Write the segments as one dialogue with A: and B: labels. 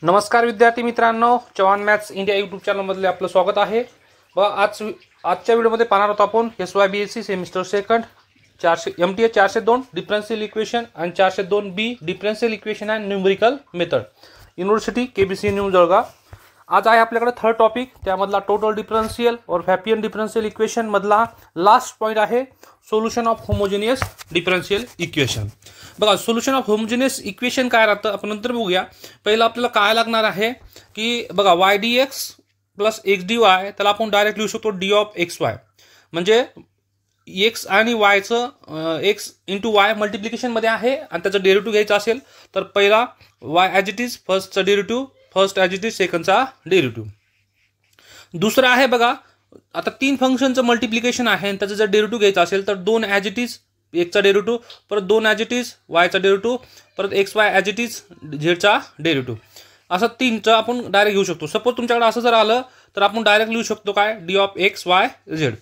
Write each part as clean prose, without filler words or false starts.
A: नमस्कार विद्यार्थी मित्रांनो, चव्हाण मॅथ्स इंडिया यूट्यूब चॅनलमध्ये आपलं स्वागत आहे। आजच्या व्हिडिओमध्ये पाहणार आहोत आपण SYBSE semester second 400 MTA 402 differential equation आणि 402B differential equation and numerical method, university KBC new Jalgaon. आज आहे आपल्याकडे थर्ड टॉपिक, त्यामधला टोटल डिफरन्शियल और फॅपियन डिफरन्शियल इक्वेशन मधला लास्ट पॉइंट आहे solution of homogeneous differential equation. बघा, सोल्यूशन ऑफ होमोजेनियस इक्वेशन काय राहतं आपण नंतर बघूया। पहिलं आपल्याला काय लागणार आहे की बघा ydx प्लस xdy त्याला आपण डायरेक्ट लिहू शकतो d ऑफ xy, म्हणजे x आणि y चं x इंटू y मल्टिप्लिकेशन मध्ये आहे आणि त्याचा डेरिव्हेटिव्ह घ्यायचा असेल तर पहिला y ॲज इट इज फर्स्टचा derivative, first as it is सेकंडचा डेरिव्हेटिव्ह। दुसरा आहे बघा, आता तीन फंक्शनचं मल्टिप्लिकेशन आहे आणि त्याचा जर डेरिव्हेटिव्ह घ्यायचा असेल तर दोन ॲज इट इज एक्सचा डेरिव्हेटिव्ह, परत दोन ॲज इट इज वायचा डेरिव्हेटिव्ह, परत x y as it is झेडचा डेरिव्हेटिव्ह, असं तीनचं आपण डायरेक्ट घेऊ शकतो। सपोज तुमच्याकडे असं जर आलं तर आपण डायरेक्ट लिहू शकतो काय D of x y Z.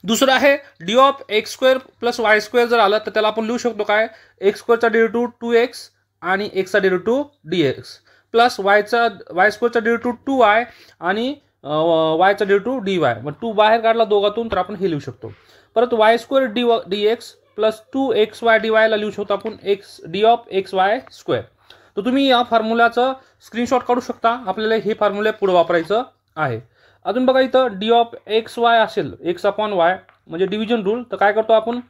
A: दुसरं आहे D of x square plus y square जर आलं तर त्याला आपण लिहू शकतो काय एक्स स्क्वेअरचा डेरिव्हेटिव्ह 2x आणि एक्सचा डेरिव्हेटिव्ह dx प्लस वाय स्क्वेअरचा डेरिव्हेटिव्ह 2y आणि वायचा डेरिव्हेटिव्ह dy, मग 2 बाहेर काढला दोघातून तर आपण हे लिहू शकतो। परत Y square dx plus 2xy dy ला लिहू शकतो आपण x d of x y square. तर तुम्ही या फॉर्म्युलाचं स्क्रीनशॉट काढू शकता, आपल्याला हे फॉर्म्युला पुढे वापरायचं आहे। अजून बघा इथं डी ऑफ एक्स वाय असेल x अपॉन वाय म्हणजे डिव्हिजन रूल, तर काय करतो आपण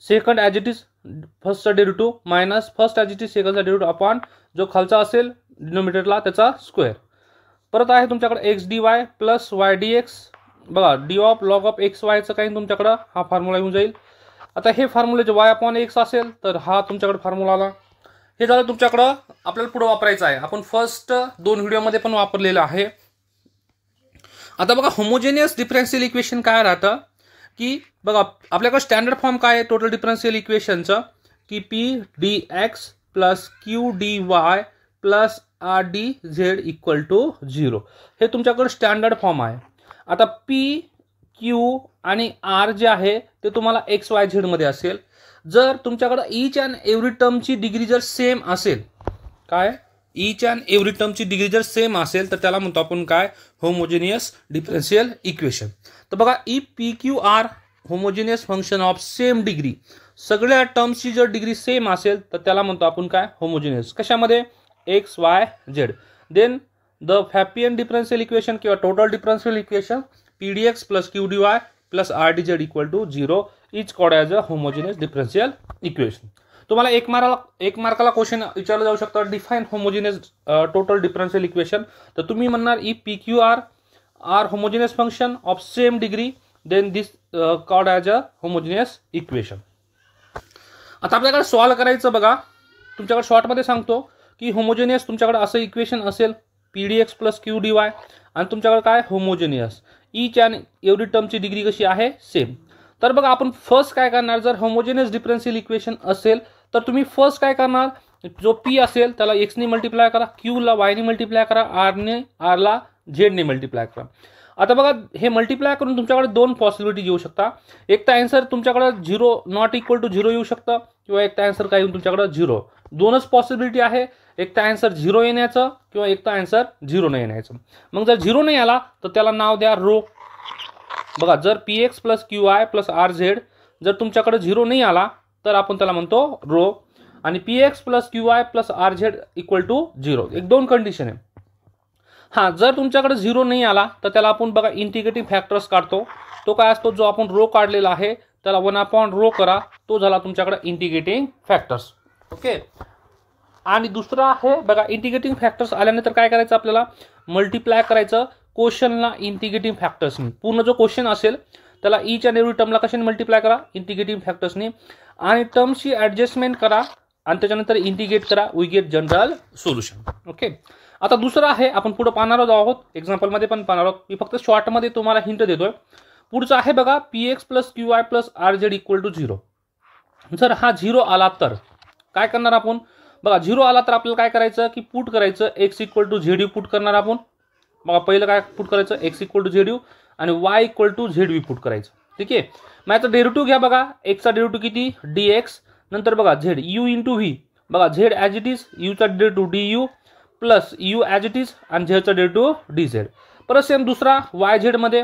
A: सेकंड ॲज इट इज फर्स्टचा derivative minus first as it is सेकंडचा डेरिव्हेटिव्ह अपॉन जो खालचा असेल डिनोमिनेटरला त्याचा स्क्वेअर। परत आहे तुमच्याकडे x D Y plus Y D x, बघा d of log of x वायचं काही तुमच्याकडे हा फॉर्म्युला येऊन जाईल। आता हे फॉर्म्युले वाय अपॉन एक्स असेल तर हा तुमच्याकडे फॉर्म्युला आला। हे झालं तुमच्याकडं, आपल्याला पुढे वापरायचं आहे, आपण फर्स्ट दोन व्हिडिओमध्ये पण वापरलेलं आहे। आता बघा होमोजेनियस डिफरन्शियल इक्वेशन काय राहतं की बघा आपल्याकडे स्टँडर्ड फॉर्म काय आहे टोटल डिफरन्शियल इक्वेशनचं की P D x plus Q D Y plus R D Z equal to 0, हे तुमच्याकडे स्टँडर्ड फॉर्म आहे। आता पी क्यू आणि आर जे आहे ते तुम्हाला एक्स वाय झेड मध्ये असेल। जर तुमच्याकडे ईच अँड एव्हरी टर्मची डिग्री जर सेम असेल, काय ईच अँड एव्हरी टर्मची डिग्री जर सेम असेल तर त्याला म्हणतो आपण काय होमोजेनियस डिफरन्शियल इक्वेशन। तर बघा ई P Q R homogeneous function of same degree, सगळ्या टर्म्सची जर डिग्री सेम असेल तर त्याला म्हणतो आपण काय होमोजेनियस, कशामध्ये x y z. Then the Pfaffian differential equation किंवा total differential equation pdx plus Q D Y plus R D Z equal to 0 is called as a homogeneous differential equation. तुम्हाला एक मार्काला क्वेश्चन विचारलं जाऊ शकतं define homogeneous total differential equation, तर तुम्ही म्हणणार ई P Q r are homogeneous function of same degree, then this called as a homogeneous equation. आता आपल्याकडे सॉल्व करायचं, बघा तुमच्याकडे शॉर्टमध्ये सांगतो की होमोजेनियस तुमच्याकडे असं इक्वेशन असेल pdx plus Q D y आणि तुमच्याकडे काय होमोजेनियस ईच अँड एव्हरी टर्मची डिग्री कशी आहे सेम। तर बघा आपण फर्स्ट काय करणार, जर होमोजेनियस डिफरन्शियल इक्वेशन असेल तर तुम्ही फर्स्ट काय करणार, जो पी असेल त्याला एक्स ने मल्टिप्लाय करा, क्यू ला वाय ने मल्टिप्लाय करा, आर ला झेड ने मल्टिप्लाय करा। आता बघा हे मल्टिप्लाय करून तुमच्याकडे दोन पॉसिबिलिटी येऊ शकता, एक तर आन्सर तुमच्याकडे 0 नॉट इक्वल टू 0 येऊ शकतं किंवा एक तर आन्सर काय येऊन तुमच्याकडे 0, दोनच पॉसिबिलिटी आहे, एक तर आन्सर 0 येण्याचं किंवा एक तर आन्सर 0 नाही येण्याचं। मग जर 0 नाही आला तर त्याला नाव द्या रो। बघा जर P x plus Q Y plus R Z जर तुमच्याकडे 0 नाही आला तर आपण त्याला म्हणतो रो, आणि P x plus Q Y plus R Z equal to 0, एक दोन कंडिशन आहे। हां, जर तुमच्याकडे 0 नाही आला तर त्याला आपण बघा इंटिग्रेटिंग फॅक्टर्स काढतो, तो काय असतो जो आपण रो काढलेला आहे त्याला 1 अपॉन रो करा, तो झाला तुमच्याकडे इंटिग्रेटिंग फॅक्टर्स। ओके, आणि दुसरा आहे बघा इंटिग्रेटिंग फॅक्टर्स आल्यानंतर काय करायचं आपल्याला मल्टिप्लाय करायचं क्वेश्चनला इंटिग्रेटिंग फॅक्टर्सनी, पूर्ण जो क्वेश्चन असेल त्याला ईच अँड एव्हरी टर्मला कशाने मल्टिप्लाय करा इंटिग्रेटिंग फॅक्टर्सनी, आणि टर्मची ॲडजस्टमेंट करा आणि त्याच्यानंतर इंटिग्रेट करा, we get general solution. Okay, आता दुसरं आहे आपण पुढे पाहणार आहोत, एक्झाम्पलमध्ये पण पाहणार आहोत, मी फक्त शॉर्टमध्ये तुम्हाला हिंट देतोय। पुढचं आहे बघा P x plus Q Y plus R Z equal to 0, जर हा 0 आला तर काय करणार आपण, बघा 0 आला तर आपल्याला काय करायचं की पुट करायचं x equal to Z u put करणार आपण। बघा पहिलं काय पुट करायचं x equal to Z you आणि y equal to z v put करायचं, ठीक आहे। मग याचा डेरिव्हेटिव्ह घ्या, बघा एक्सचा डेरिव्हेटिव्ह किती डी एक्स, नंतर बघा झेड यू इंटू व्ही, बघा झेड ॲज इट इज यूचा derivative d you plus u as it is आणि झेडचा डेरिव्हेटिव्ह डी झेड. परत सेम दुसरा वाय झेडमध्ये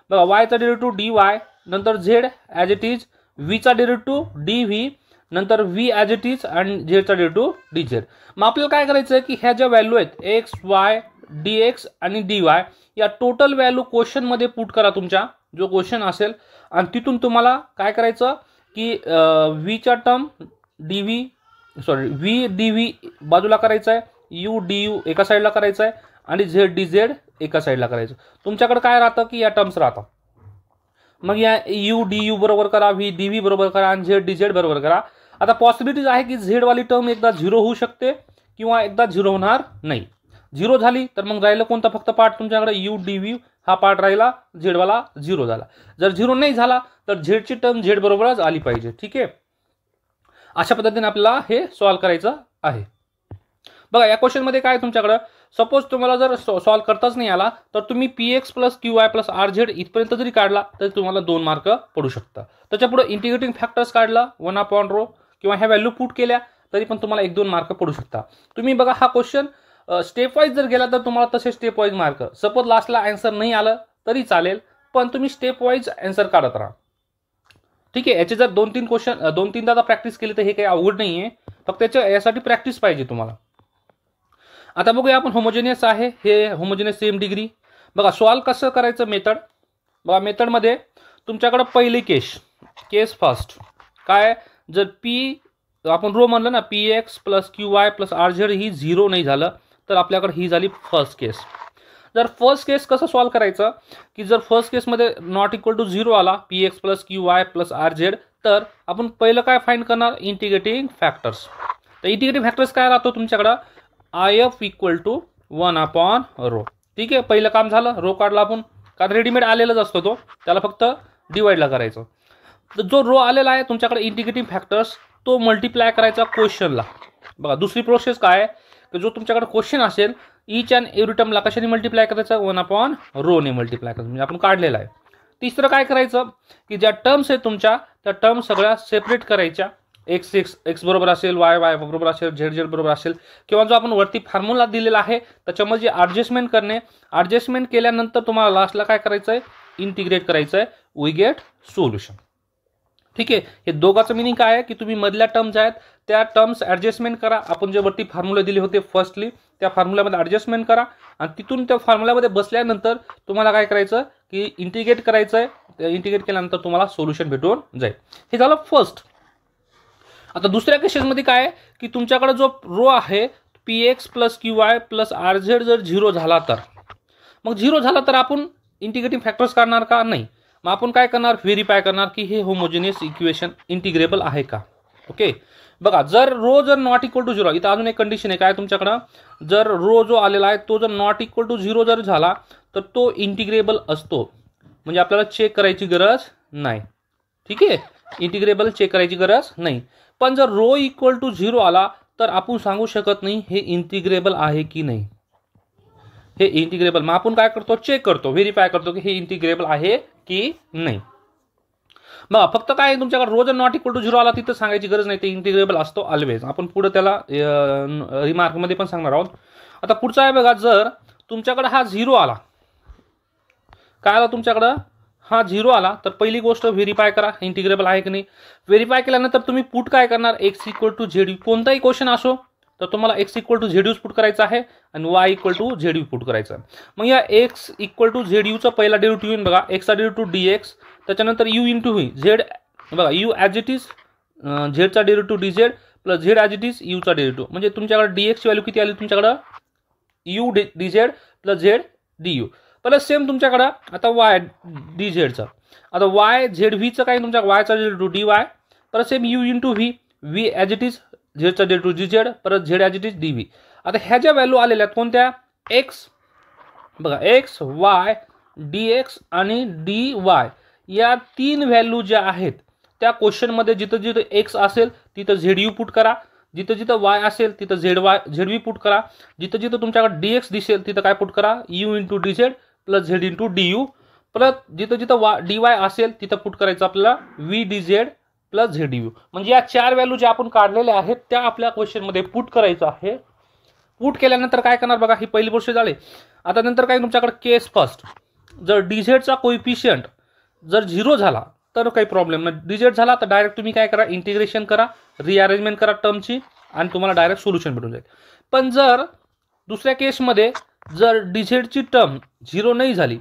A: बघा वायचा डेरिव्हेटिव्ह डी वाय, नंतर झेड ॲज इट इज, व्हीचा डेरिव्हेटिव्ह डी व्ही, नंतर व्ही ॲज इट इज आणि झेडचा डेरिव्हेटिव्ह डी झेड. मग आपल्याला काय करायचं आहे की ह्या ज्या व्हॅल्यू आहेत एक्स वाय डी एक्स आणि डी वाय या टोटल व्हॅल्यू क्वेश्चनमध्ये पुट करा तुमच्या जो क्वेश्चन असेल, आणि तिथून तुम्हाला काय करायचं की व्हीच्या term D V V D V बाजूला करायचं आहे, यू डी यू एका साईडला करायचं आहे आणि झेड डी झेड एका साईडला करायचं. तुमच्याकडे काय राहतं की या टर्म्स राहतात. मग या यू डी यू बरोबर करा, व्ही डी व्ही बरोबर करा आणि झेड डी झेड बरोबर करा. आता पॉसिबिलिटीज आहे की झेडवाली टर्म एकदा 0 होऊ शकते किंवा एकदा 0 होणार नाही. 0 झाली तर मग राहिलं कोणता फक्त पार्ट तुमच्याकडे यू डी व्ही हा पार्ट राहिला, झेडवाला 0 झाला. जर 0 नाही झाला तर झेडची टर्म झेड बरोबरच आली पाहिजे. ठीक आहे, अशा पद्धतीने आपल्याला हे सॉल्व्ह करायचं आहे. बघा या क्वेश्चनमध्ये काय तुमच्याकडं सपोज तुम्हाला जर सॉल्व्ह करताच नाही आला तर तुम्ही P x plus Q Y plus R Z इथपर्यंत जरी काढला तर तुम्हाला 2 मार्क पडू शकतात. त्याच्यापुढे इंटिग्रेटिंग फॅक्टर्स काढला 1/रो किंवा ह्या व्हॅल्यू पुट केल्या तरी पण तुम्हाला 1-2 मार्क पडू शकतात. तुम्ही बघा हा क्वेश्चन स्टेप वाईज जर गेला तर तुम्हाला तसे स्टेप वाईज मार्क, सपोज लास्टला आन्सर नाही आलं तरी चालेल पण तुम्ही स्टेप वाईज आन्सर काढत राहा. ठीक आहे, याचे जर 2-3 क्वेश्चन 2-3दा प्रॅक्टिस केली तर हे काही अवघड नाही आहे, फक्त यासाठी प्रॅक्टिस पाहिजे तुम्हाला. आता बघूया आपण होमोजेनियस आहे हे होमोजेनियस सेम डिग्री. बघा सॉल्व कसं करायचं मेथड. बघा मेथडमध्ये तुमच्याकडे पहिली केस फर्स्ट काय, जर पी आपण रो म्हणलं ना p x plus Q Y plus R z ही 0 नाही झालं तर आपल्याकडे ही झाली फर्स्ट केस. जर फर्स्ट केस कसं सॉल्व करायचं की जर फर्स्ट केसमध्ये नॉट इक्वल टू 0 आला P x plus Q Y plus R Z तर आपण पहिलं काय फाइंड करणार इंटिग्रेटिंग फॅक्टर्स. तर इंटिग्रेटिंग फॅक्टर्स काय राहतो तुमच्याकडं आय एफ इक्वल टू 1/रो. ठीक आहे, पहिलं काम झालं, रो काढला आपण कारण रेडीमेड आलेलाच असतो तो, त्याला फक्त डिवाइडला करायचं. तर जो रो आलेला आहे तुमच्याकडे इंटिग्रेटिंग फॅक्टर्स तो मल्टिप्लाय करायचा क्वेश्चनला. बघा दुसरी प्रोसेस काय आहे की जो तुमच्याकडे क्वेश्चन असेल ईच अँड एव्हरी टर्मला कशाने मल्टिप्लाय करायचं 1/रो ने मल्टिप्लाय करायचं, म्हणजे आपण काढलेला आहे. तिसरं काय करायचं की ज्या टर्म्स आहेत तुमच्या त्या टर्म्स सगळ्या सेपरेट करायच्या. एक्स बरोबर असेल, वाय बरोबर असेल, झेड बरोबर असेल, किंवा जो आपण वरती फॉर्म्युला दिलेला आहे त्याच्यामध्ये ॲडजस्टमेंट करणे. ॲडजस्टमेंट केल्यानंतर तुम्हाला लास्टला काय करायचं आहे इंटिग्रेट करायचं आहे, वी गेट सोल्युशन. ठीक आहे, हे दोघांचं मिनिंग काय आहे की तुम्ही मधल्या टर्म्स आहेत त्या टर्म्स ॲडजस्टमेंट करा. आपण जे वरती फॉर्म्युला दिले होते फर्स्टली त्या फॉर्म्युल्यामध्ये ॲडजस्टमेंट करा आणि तिथून त्या फॉर्म्युल्यामध्ये बसल्यानंतर तुम्हाला काय करायचं की इंटिग्रेट करायचं आहे. इंटिग्रेट केल्यानंतर तुम्हाला सोल्युशन भेटून जाईल. हे झालं फर्स्ट. आता दुसऱ्या केसेसमध्ये काय आहे की तुमच्याकडे जो रो आहे P x plus Q Y plus R Z जर 0 झाला तर मग 0 झाला तर आपण इंटिग्रेटिंग फॅक्टर्स काढणार का नाही. मग आपण काय करणार व्हेरीफाय करणार की हे होमोजेनियस इक्वेशन इंटिग्रेबल आहे का. ओके, बघा जर रो जर नॉट इक्वल टू 0, इथं अजून एक कंडिशन आहे काय तुमच्याकडं, जर रो जो आलेला आहे तो जर नॉट इक्वल टू 0 जर झाला तर तो इंटिग्रेबल असतो, म्हणजे आपल्याला चेक करायची गरज नाही. ठीक आहे, इंटिग्रेबल चेक करायची गरज नाही. पण जर रो इक्वल टू 0 आला तर आपण सांगू शकत नाही हे इंटिग्रेबल आहे की नाही. हे इंटिग्रेबल मग आपण काय करतो चेक करतो, व्हेरीफाय करतो की हे इंटिग्रेबल आहे की नाही. मग फक्त काय तुमच्याकडे रो जर नॉट इक्वल टू 0 आला तिथं सांगायची गरज नाही, ते इंटिग्रेबल असतो ऑलवेज. आपण पुढे त्याला रिमार्कमध्ये पण सांगणार आहोत. आता पुढचा आहे बघा, जर तुमच्याकडे हा 0 आला, काय आला तुमच्याकडं हा 0 आला तर पहिली गोष्ट व्हेरीफाय करा इंटिग्रेबल आहे की नाही. व्हेरीफाय केल्यानंतर तुम्ही पुट काय करणार x equal to Z u, कोणताही क्वेश्चन असो तर तुम्हाला एक्स इक्वल टू झेड यूज पुट करायचं आहे आणि y equal to Z u put करायचं आहे. मग या एक्स इक्वल टू झेड यूचा पहिला डेरिव्हेटिव्ह येईल बघा, एक्सचा डेरिव्हेटिव्ह डी एक्स, त्याच्यानंतर यू इंटू व्ही झेड, बघा यू ॲज इट इज झेडचा derivative d Z plus z as it is यूचा डेरिव्हेटिव्ह, म्हणजे तुमच्याकडे डी एक्सची व्हॅल्यू किती आली तुमच्याकडं you D Z plus Z D you. Plus same तुमच्याकडं आता वाय डी झेडचं, आता वाय झेड व्हीचं काय तुमच्या वायचा डेरिव्हेटिव्ह डी वाय, परत same u into v, v as it is झेडचा डेरिव्हेटिव्ह डी झेड परत z as it is d v. आता ह्या ज्या व्हॅल्यू आलेल्या आहेत कोणत्या एक्स, बघा एक्स वाय डी एक्स आणि डी वाय या 3 व्हॅल्यू ज्या आहेत त्या क्वेश्चनमध्ये जिथं जिथं एक्स असेल तिथं झेड यू पुट करा, जिथं जिथं वाय असेल तिथं झेड व्ही पुट करा, जिथं जिथं तुमच्याकडे डी एक्स दिसेल तिथं काय पुट करा you into D Z plus Z into D u, परत जिथं जिथं डी वाय असेल तिथं पुट करायचं आपल्याला V D Z plus Z you. म्हणजे या 4 व्हॅल्यू ज्या आपण काढलेल्या आहेत त्या आपल्या क्वेश्चनमध्ये पुट करायचं आहे पुट केल्यानंतर काय करणार बघा, ही पहिली गोष्ट झाली. आता नंतर काय तुमच्याकडे केस फर्स्ट, जर डीझेडचा कोइफिशियंट जर 0 झाला तर काही प्रॉब्लेम नाही. डीझेड झाला तर डायरेक्ट तुम्ही काय करा, इंटिग्रेशन करा, रिअरेंजमेंट करा टर्मची आणि तुम्हाला डायरेक्ट सोल्युशन भेटून जाईल. पण जर दुसऱ्या केसमध्ये जर डीझेडची टर्म 0 नाही झाली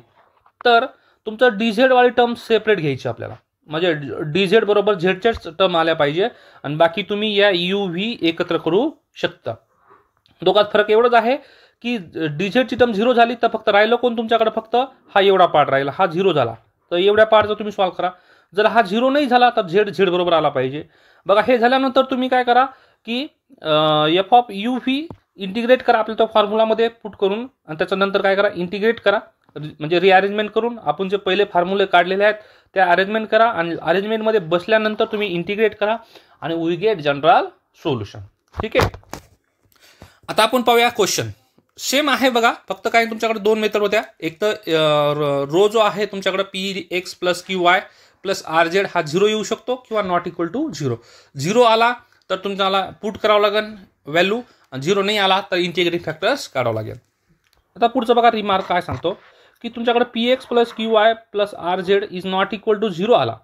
A: तर तुमचं डीझेड वाली टर्म सेपरेट घ्यायची आपल्याला, म्हणजे डीझेड बरोबर झेडच्याच टर्म आल्या पाहिजे आणि बाकी तुम्ही या यू व्ही एकत्र करू शकता. दोघात फरक एवढंच आहे की डीझेडची टर्म 0 झाली तर फक्त राहिलं कोण तुमच्याकडे, फक्त हा एवढा पार्ट राहिला, हा 0 झाला तर एवढ्या पार्टचा तुम्ही सॉल्व्ह करा. जर हा 0 नाही झाला तर झेड बरोबर आला पाहिजे. बघा हे झाल्यानंतर तुम्ही काय करा की F of U V integrate करा आपल्या तो फॉर्म्युलामध्ये पुट करून आणि त्याच्यानंतर काय करा, इंटिग्रेट करा, म्हणजे रिअरेंजमेंट करून आपण जे पहिले फॉर्म्युले काढलेले आहेत त्या अरेंजमेंट करा आणि अरेंजमेंटमध्ये बसल्यानंतर तुम्ही इंटिग्रेट करा आणि वी गेट जनरल सोल्युशन. ठीक आहे. आता आपण पाहूया क्वेश्चन. सेम आहे बघा, फक्त काय तुमच्याकडे दोन मेथड होत्या. एक तर रो जो आहे तुमच्याकडे P x plus Q Y plus R Z हा 0 येऊ शकतो किंवा नॉट इक्वल टू 0. 0 आला तर तुम्हाला पुट करावं लागेल व्हॅल्यू, 0 नाही आला तर इंटिग्रेटिंग फॅक्टर्स काढावं लागेल. आता पुढचं बघा रिमार्क काय सांगतो की तुमच्याकडे P x plus Q Y plus R Z is not equal to 0 आला,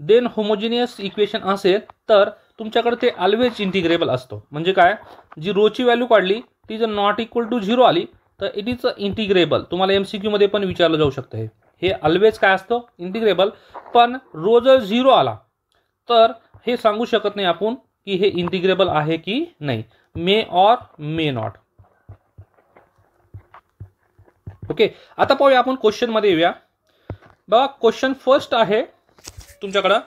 A: देन होमोजिनियस इक्वेशन असेल तर तुमच्याकडे ते ऑलवेज इंटिग्रेबल असतो. म्हणजे काय, जी रोची व्हॅल्यू काढली ती जर नॉट इक्वल टू 0 आली तर इट इज इंटिग्रेबल. तुम्हाला MCQ मध्ये पण विचारलं जाऊ शकतं हे ऑलवेज काय असतं, इंटिग्रेबल. पण रो जर 0 आला तर हे सांगू शकत नाही आपण की हे इंटिग्रेबल आहे की नाही, may or may not. Okay. आता पाहूया आपण क्वेश्चन मध्ये येऊया. बघा क्वेश्चन फर्स्ट आहे तुमच्याकडं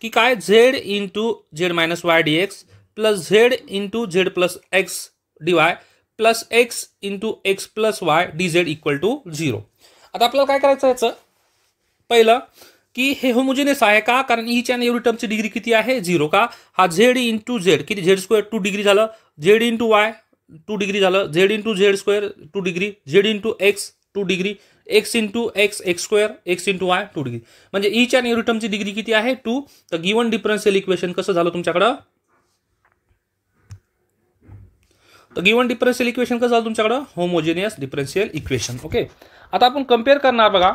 A: की काय, Z into Z minus Y D x plus Z into Z plus X D Y plus x into x plus Y D Z equal to 0. आता आपल्याला काय करायचं याचं पहिलं की हे होमोजिनियस आहे का, कारण ईच अँड एव्हरी टर्मची डिग्री किती आहे 0 का. हा झेड इंटू झेड किती, झेड स्क्वेअर 2 डिग्री झालं, झेड इंटू वाय 2 डिग्री झालं, Z into Z square 2 degree, Z into x 2 degree, x into x x square, x into Y 2 degree, म्हणजे each and every टर्मची degree किती आहे 2. तर given differential equation कसं झालं तुमच्याकडं, तर गिवन डिफरन्शियल इक्वेशन कसं झालं तुमच्याकडं, होमोजिनियस डिफरन्शियल इक्वेशन. ओके. आता आपण कम्पेअर करणार बघा,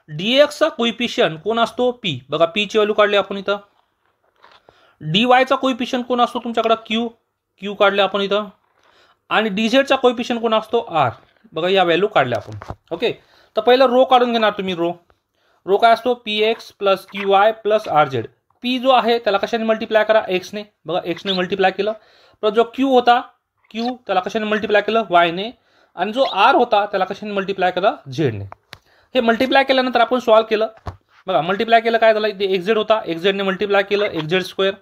A: डीएक्सचा कोइफिशियंट कोण असतो पी, बघा पी ची व्हॅल्यू काढली आपण इथं. डीवायचा कोइफिशियंट कोण असतो तुमच्याकडं क्यू काढले आपण इथं. आणि डीझेडचा कोइफिशियंट कोण असतो आर, बघा या व्हॅल्यू काढल्या आपण. ओके. तर पहिलं रो काढून घेणार तुम्ही. रो काय असतो, P x plus Q Y plus R Z. P जो आहे त्याला कशाने मल्टिप्लाय करा, एक्सने, बघा एक्सने मल्टिप्लाय केलं. तर जो क्यू होता क्यू त्याला कशाने मल्टिप्लाय केलं, वायने. आणि जो आर होता त्याला कशाने मल्टिप्लाय केलं, झेडने. हे मल्टिप्लाय केल्यानंतर आपण सॉल्व्ह केलं. बघा मल्टिप्लाय केलं काय झालं, इथे एक्स झेड होता, एक्स झेडने मल्टिप्लाय केलं एक्स झेड स्क्वेअर,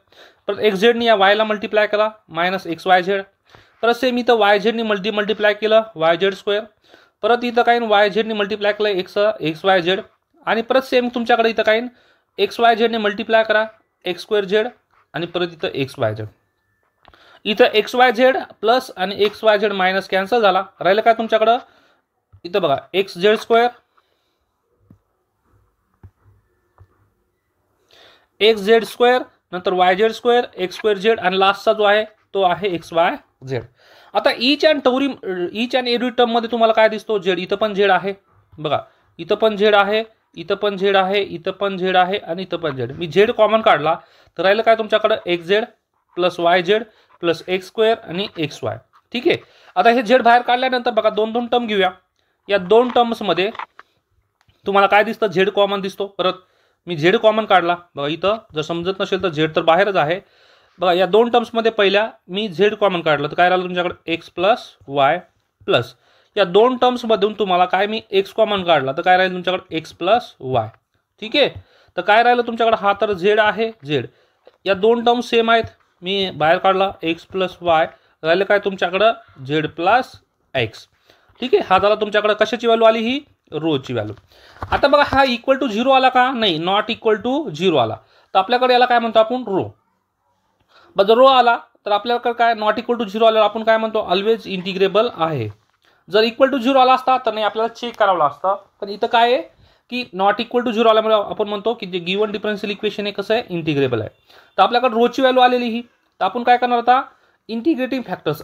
A: परत एक्स झेडने या वायला मल्टिप्लाय करा मायनस एक्स वाय झेड, परत सेम इथं वाय झेडने मल्टिप्लाय केलं वाय झेड स्क्वेअर, परत इथं काय वाय झेडने मल्टिप्लाय केलं एक्स वाय झेड, आणि परत सेम तुमच्याकडे इथं काय एक्स वाय झेडने मल्टिप्लाय करा एक्स स्क्वेअर झेड, आणि परत इथं एक्स वाय झेड. इथं एक्स वाय झेड प्लस आणि x y z minus cancel झाला, राहिलं काय तुमच्याकडं इथं बघा x z square, x z square, नंतर y z square, x square z, आणि लास्टचा जो आहे तो आहे एक्स वाय झेड. आता ईच अँड एव्हरी टर्म मध्ये तुम्हाला काय दिसतो, झेड. इथं पण झेड आहे बघा, इथं पण झेड आहे, इथं पण झेड आहे, इथं पण झेड आहे, आणि इथं पण झेड. मी झेड कॉमन काढला तर राहिलं काय तुमच्याकडे x Z plus y z plus x square आणि एक्स वाय. ठीक आहे. आता हे झेड बाहेर काढल्यानंतर बघा दोन टर्म घेऊया. या दोन टर्म्समध्ये तुम्हाला काय दिसतं, झेड कॉमन दिसतो. परत मी झेड कॉमन काढला बघा, इथं जर समजत नसेल तर झेड तर बाहेरच आहे. बघा या दोन टर्म्समध्ये पहिल्या मी झेड कॉमन काढलं तर काय राहिलं तुमच्याकडे एक्स प्लस वाय प्लस, या दोन टर्म्समधून तुम्हाला काय मी एक्स कॉमन काढला तर काय राहिलं तुमच्याकडे एक्स प्लस वाय. ठीक आहे. तर काय राहिलं तुमच्याकडे, हा तर झेड आहे झेड, या दोन टर्म्स सेम आहेत, मी बाहेर काढला एक्स प्लस वाय, राहिलं काय तुमच्याकडं झेड प्लस एक्स. ठीक आहे. हा झाला तुमच्याकडे कशाची व्हॅल्यू आली, ही रोची व्हॅल्यू. आता बघा हा इक्वल टू 0 आला का, नाही, नॉट इक्वल टू 0 आला. तर आपल्याकडे याला काय म्हणतो आपण, रो. जर रो आला तर आपल्याकडे काय, नॉट इक्वल टू 0 आल्यावर आपण काय म्हणतो, ऑलवेज इंटिग्रेबल आहे. जर इक्वल टू 0 आला असता तर नाही, आपल्याला चेक करावं असतं. पण इथं काय आहे की नॉट इक्वल टू 0 आल्यामुळे आपण म्हणतो की जे गिवन डिफरन्शियल इक्वेशन आहे कसं आहे, इंटिग्रेबल आहे. तर आपल्याकडे रोची व्हॅल्यू आलेली ही, तर आपण काय करणार आता, integrating factors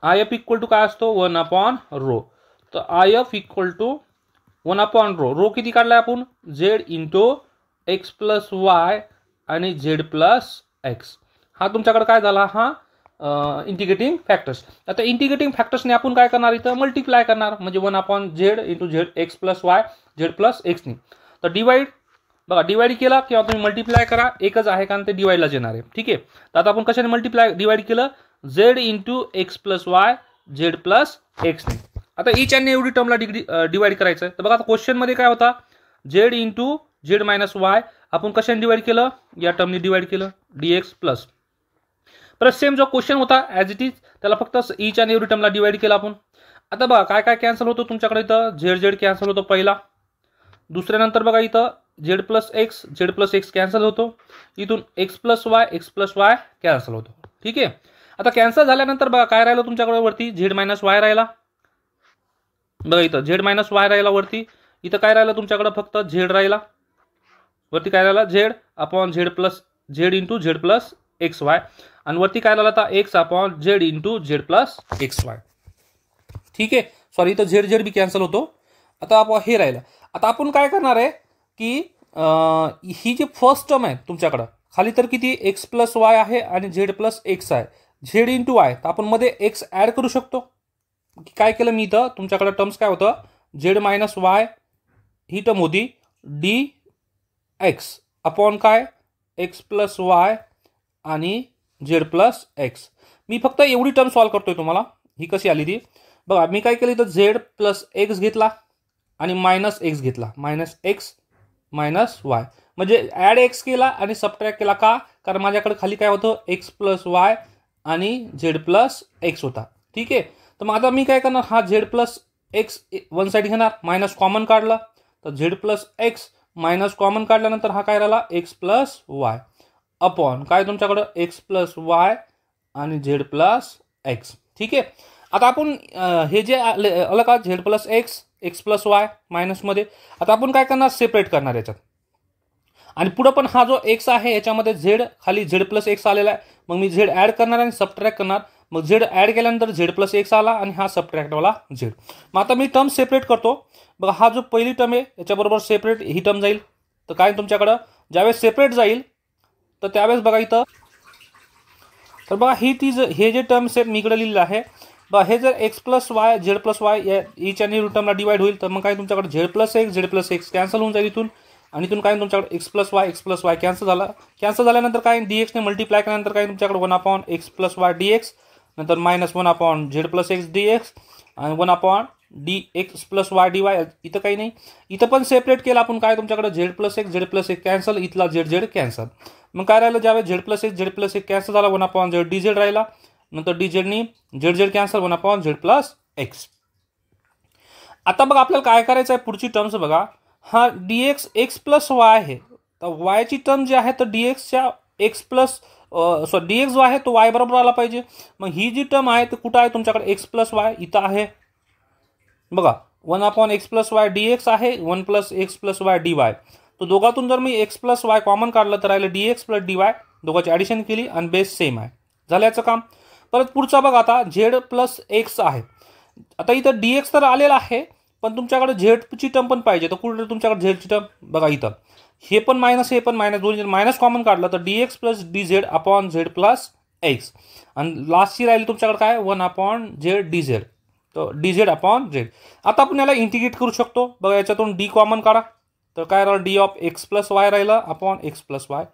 A: I F equal to काय असतो 1/रो. तर आय एफ इक्वल टू 1/रो. रो किती काढलाय आपण z into x plus Y आणि झेड प्लस एक्स. हा तुमच्याकडे काय झाला हा इंटिग्रेटिंग फॅक्टर्स. आता इंटिग्रेटिंग फॅक्टर्सने आपण काय करणार इथं मल्टिप्लाय करणार म्हणजे 1/झेड into z x plus y z plus एक्सनी. तर डिवाइड बघा डिवाइड केला किंवा तुम्ही मल्टिप्लाय करा एकच आहे कारण ते डिवाइडलाच येणार आहे. ठीक आहे. तर आता आपण कशाने मल्टिप्लाय डिवाइड केलं z into x plus y z plus एक्सने. आता इच आणि एवढी टर्मला डिवाइड करायचं आहे. तर बघा आता क्वेश्चनमध्ये काय होता Z into Z minus Y आपण कशाने डिवाइड केलं या टर्मने डिवाइड केलं dx प्लस. परत सेम जो क्वेश्चन होता ॲज इट इज त्याला फक्त इच आणि एवढी टर्मला डिवाइड केला आपण. आता बघा काय काय कॅन्सल होतो तुमच्याकडे इथं झेड झेड कॅन्सल होतो पहिला. दुसऱ्यानंतर बघा इथं झेड प्लस एक्स कॅन्सल होतो. इथून एक्स प्लस वाय कॅन्सल होतो. ठीक आहे. आता कॅन्सल झाल्यानंतर बघा काय राहिलं तुमच्याकडे वरती झेड मायनस वाय राहिला. बघा इथं झेड मायनस वाय राहिला वरती. इथं काय राहिलं तुमच्याकडे फक्त झेड राहिला. वरती काय राहिला Z upon Z plus Z into Z plus x Y आणि वरती काय राहिला आता x upon Z into Z plus x Y. ठीक आहे. सॉरी इथं झेड झेड बी कॅन्सल होतो. आता आपण हे राहिलं. आता आपण काय करणार आहे की ही जी फर्स्ट टर्म आहे तुमच्याकडं खाली तर किती एक्स प्लस वाय आहे आणि झेड प्लस एक्स आहे झेड इंटू वाय. तर आपण मध्ये एक्स ॲड करू शकतो. काय केलं मी इथं तुमच्याकडे टर्म्स काय होतं झेड मायनस वाय ही टर्म होती डी एक्स अपॉन काय एक्स प्लस वाय आणि झेड प्लस एक्स. मी फक्त एवढी टर्म सॉल्व करतोय तुम्हाला ही कशी आली ती बघा. मी काय केलं तर झेड प्लस एक्स घेतला आणि मायनस एक्स घेतला मायनस एक्स मायनस वाय म्हणजे ॲड एक्स केला आणि सबट्रॅक्ट केला का कारण माझ्याकडे खाली काय होतं एक्स प्लस वाय आणि झेड प्लस एक्स होता. ठीक आहे. तर मग आता मी काय करणार हा Z plus x one side घेणार मायनस कॉमन काढला तर Z plus x minus common काढल्यानंतर हा काय राहिला एक्स प्लस वाय अपॉन काय तुमच्याकडं एक्स प्लस वाय आणि झेड प्लस एक्स. ठीक आहे. आता आपण हे जे आलं का z plus x plus y मायनसमध्ये आता आपण काय करणार सेपरेट करणार याच्यात आणि पुढं पण हा जो एक्स आहे याच्यामध्ये झेड खाली झेड प्लस एक्स आलेला आहे. मग मी झेड ॲड करणार आणि सबट्रॅक्ट करणार. मग झेड ॲड केल्यानंतर झेड प्लस एक्स आला आणि हा सबट्रॅक्टवाला झेड. मग आता मी टर्म सेपरेट करतो. बघा हा जो पहिली टर्म आहे याच्याबरोबर सेपरेट ही टर्म जाईल. तर काय तुमच्याकडं ज्यावेळेस सेपरेट जाईल तर त्यावेळेस बघा इथं तर बघा हे जे टर्म्स आहेत मी इकडे लिहिलेलं आहे बघा हे जर x plus y z plus y या इच आणि टर्मला डिवाइड होईल तर मग काय तुमच्याकडे झेड प्लस एक्स कॅन्सल होऊन जाईल इथून आणि इथून काय तुमच्याकडे एक्स प्लस वाय कॅन्सल झाला. कॅन्सल झाल्यानंतर काय डीएक्सने मल्टिप्लाय केल्यानंतर काय तुमच्याकडे 1/(x + y) dx नंतर -1/(z + x) dx आणि 1/(dx + y) dy. इथं काही नाही. इथं पण सेपरेट केलं आपण काय तुमच्याकडे z + x कॅन्सल इथला z कॅन्सल. मग काय राहिलं ज्यावेळेस z + x कॅन्सल झाला 1/(z dz) राहिला नंतर dz z cancel 1/(z + x). आता बघा आपल्याला काय करायचं आहे पुढची टर्म्स बघा हा dx x + y आहे तर y ची टर्म जी आहे तर dx च्या x प्लस dx जो आहे तो y बरोबर आला पाहिजे. मग ही जी टर्म आहे ते कुठं आहे तुमच्याकडे x + y इथं आहे बघा 1/(x + y) dx आहे 1 + x + y dy. तो दोघातून जर मी x + y कॉमन काढलं तर राहिलं dx + dy दोघांची ॲडिशन केली आणि बेस सेम आहे झालं याचं काम. परत पुढचा बघा आता z + x आहे. आता इथं dx तर आलेला आहे पण तुमच्याकडे झेडची टर्म पण पाहिजे तर कुठे तुमच्याकडे झेडची टर्म बघा इथं हे पण मायनस हे पण मायनस दोन्ही मायनस कॉमन काढलं तर dx + dz/z + x आणि लास्टची राहिली तुमच्याकडे काय 1/(z dz). तर dz/z. आता आपण याला इंटिग्रेट करू शकतो बघा याच्यातून d कॉमन काढा तर काय राहिलं d(x + y) राहिलं (x + y)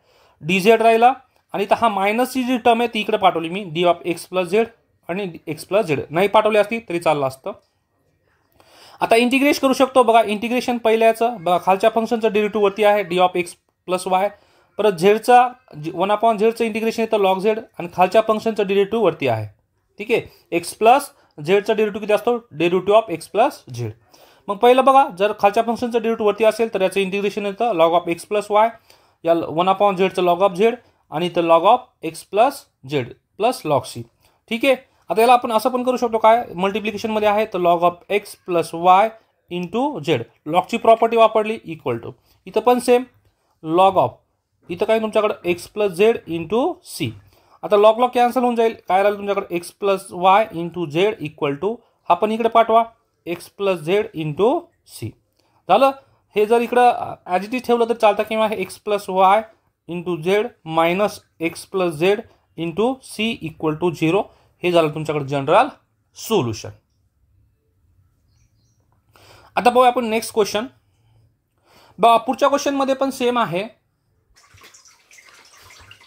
A: dz राहिला आणि इथं हा मायनसची जी टर्म आहे ती इकडे पाठवली मी d(x + z) आणि x + z नाही पाठवली असती तरी चाललं असतं. आता इंटिग्रेट करू शकतो बघा इंटिग्रेशन पहिल्याचं बघा खालच्या फंक्शनचं डेरिव्हेटिव्ह वरती आहे d(x + y) परत झेडचा 1/(z) इंटिग्रेशन येतं log z आणि खालच्या फंक्शनचं डेरिव्हेटिव्ह वरती आहे. ठीक आहे x + झेडचा डेरिव्हेटिव्ह किती असतो डेरिव्हेटिव्ह ऑफ x + z. मग पहिलं बघा जर खालच्या फंक्शनचं डेरिव्हेटिव्ह वरती असेल तर याचं इंटिग्रेशन येतं log x + y या 1/(z) log z आणि इथं log x + z + log c. ठीक आहे. आता याला आपण असं पण करू शकतो काय मल्टिप्लिकेशन मध्ये आहे तर log x + y * z लॉगची property वापरली इक्वल टू इथं पण सेम log इथं काय तुमच्याकडे x + z * c आता लॉग कॅन्सल होऊन जाईल. काय राहिलं तुमच्याकडे X plus Y into Z equal to हा पण इकडे पाठवा X plus Z into C. झालं. हे जर इकडं ॲज इट इज ठेवलं तर चालतं किंवा X plus Y into Z minus X plus Z into C equal to 0. हे झालं तुमच्याकडे जनरल सोल्युशन. आता बघूया आपण नेक्स्ट क्वेश्चन. बघा पुढच्या क्वेश्चनमध्ये पण सेम आहे.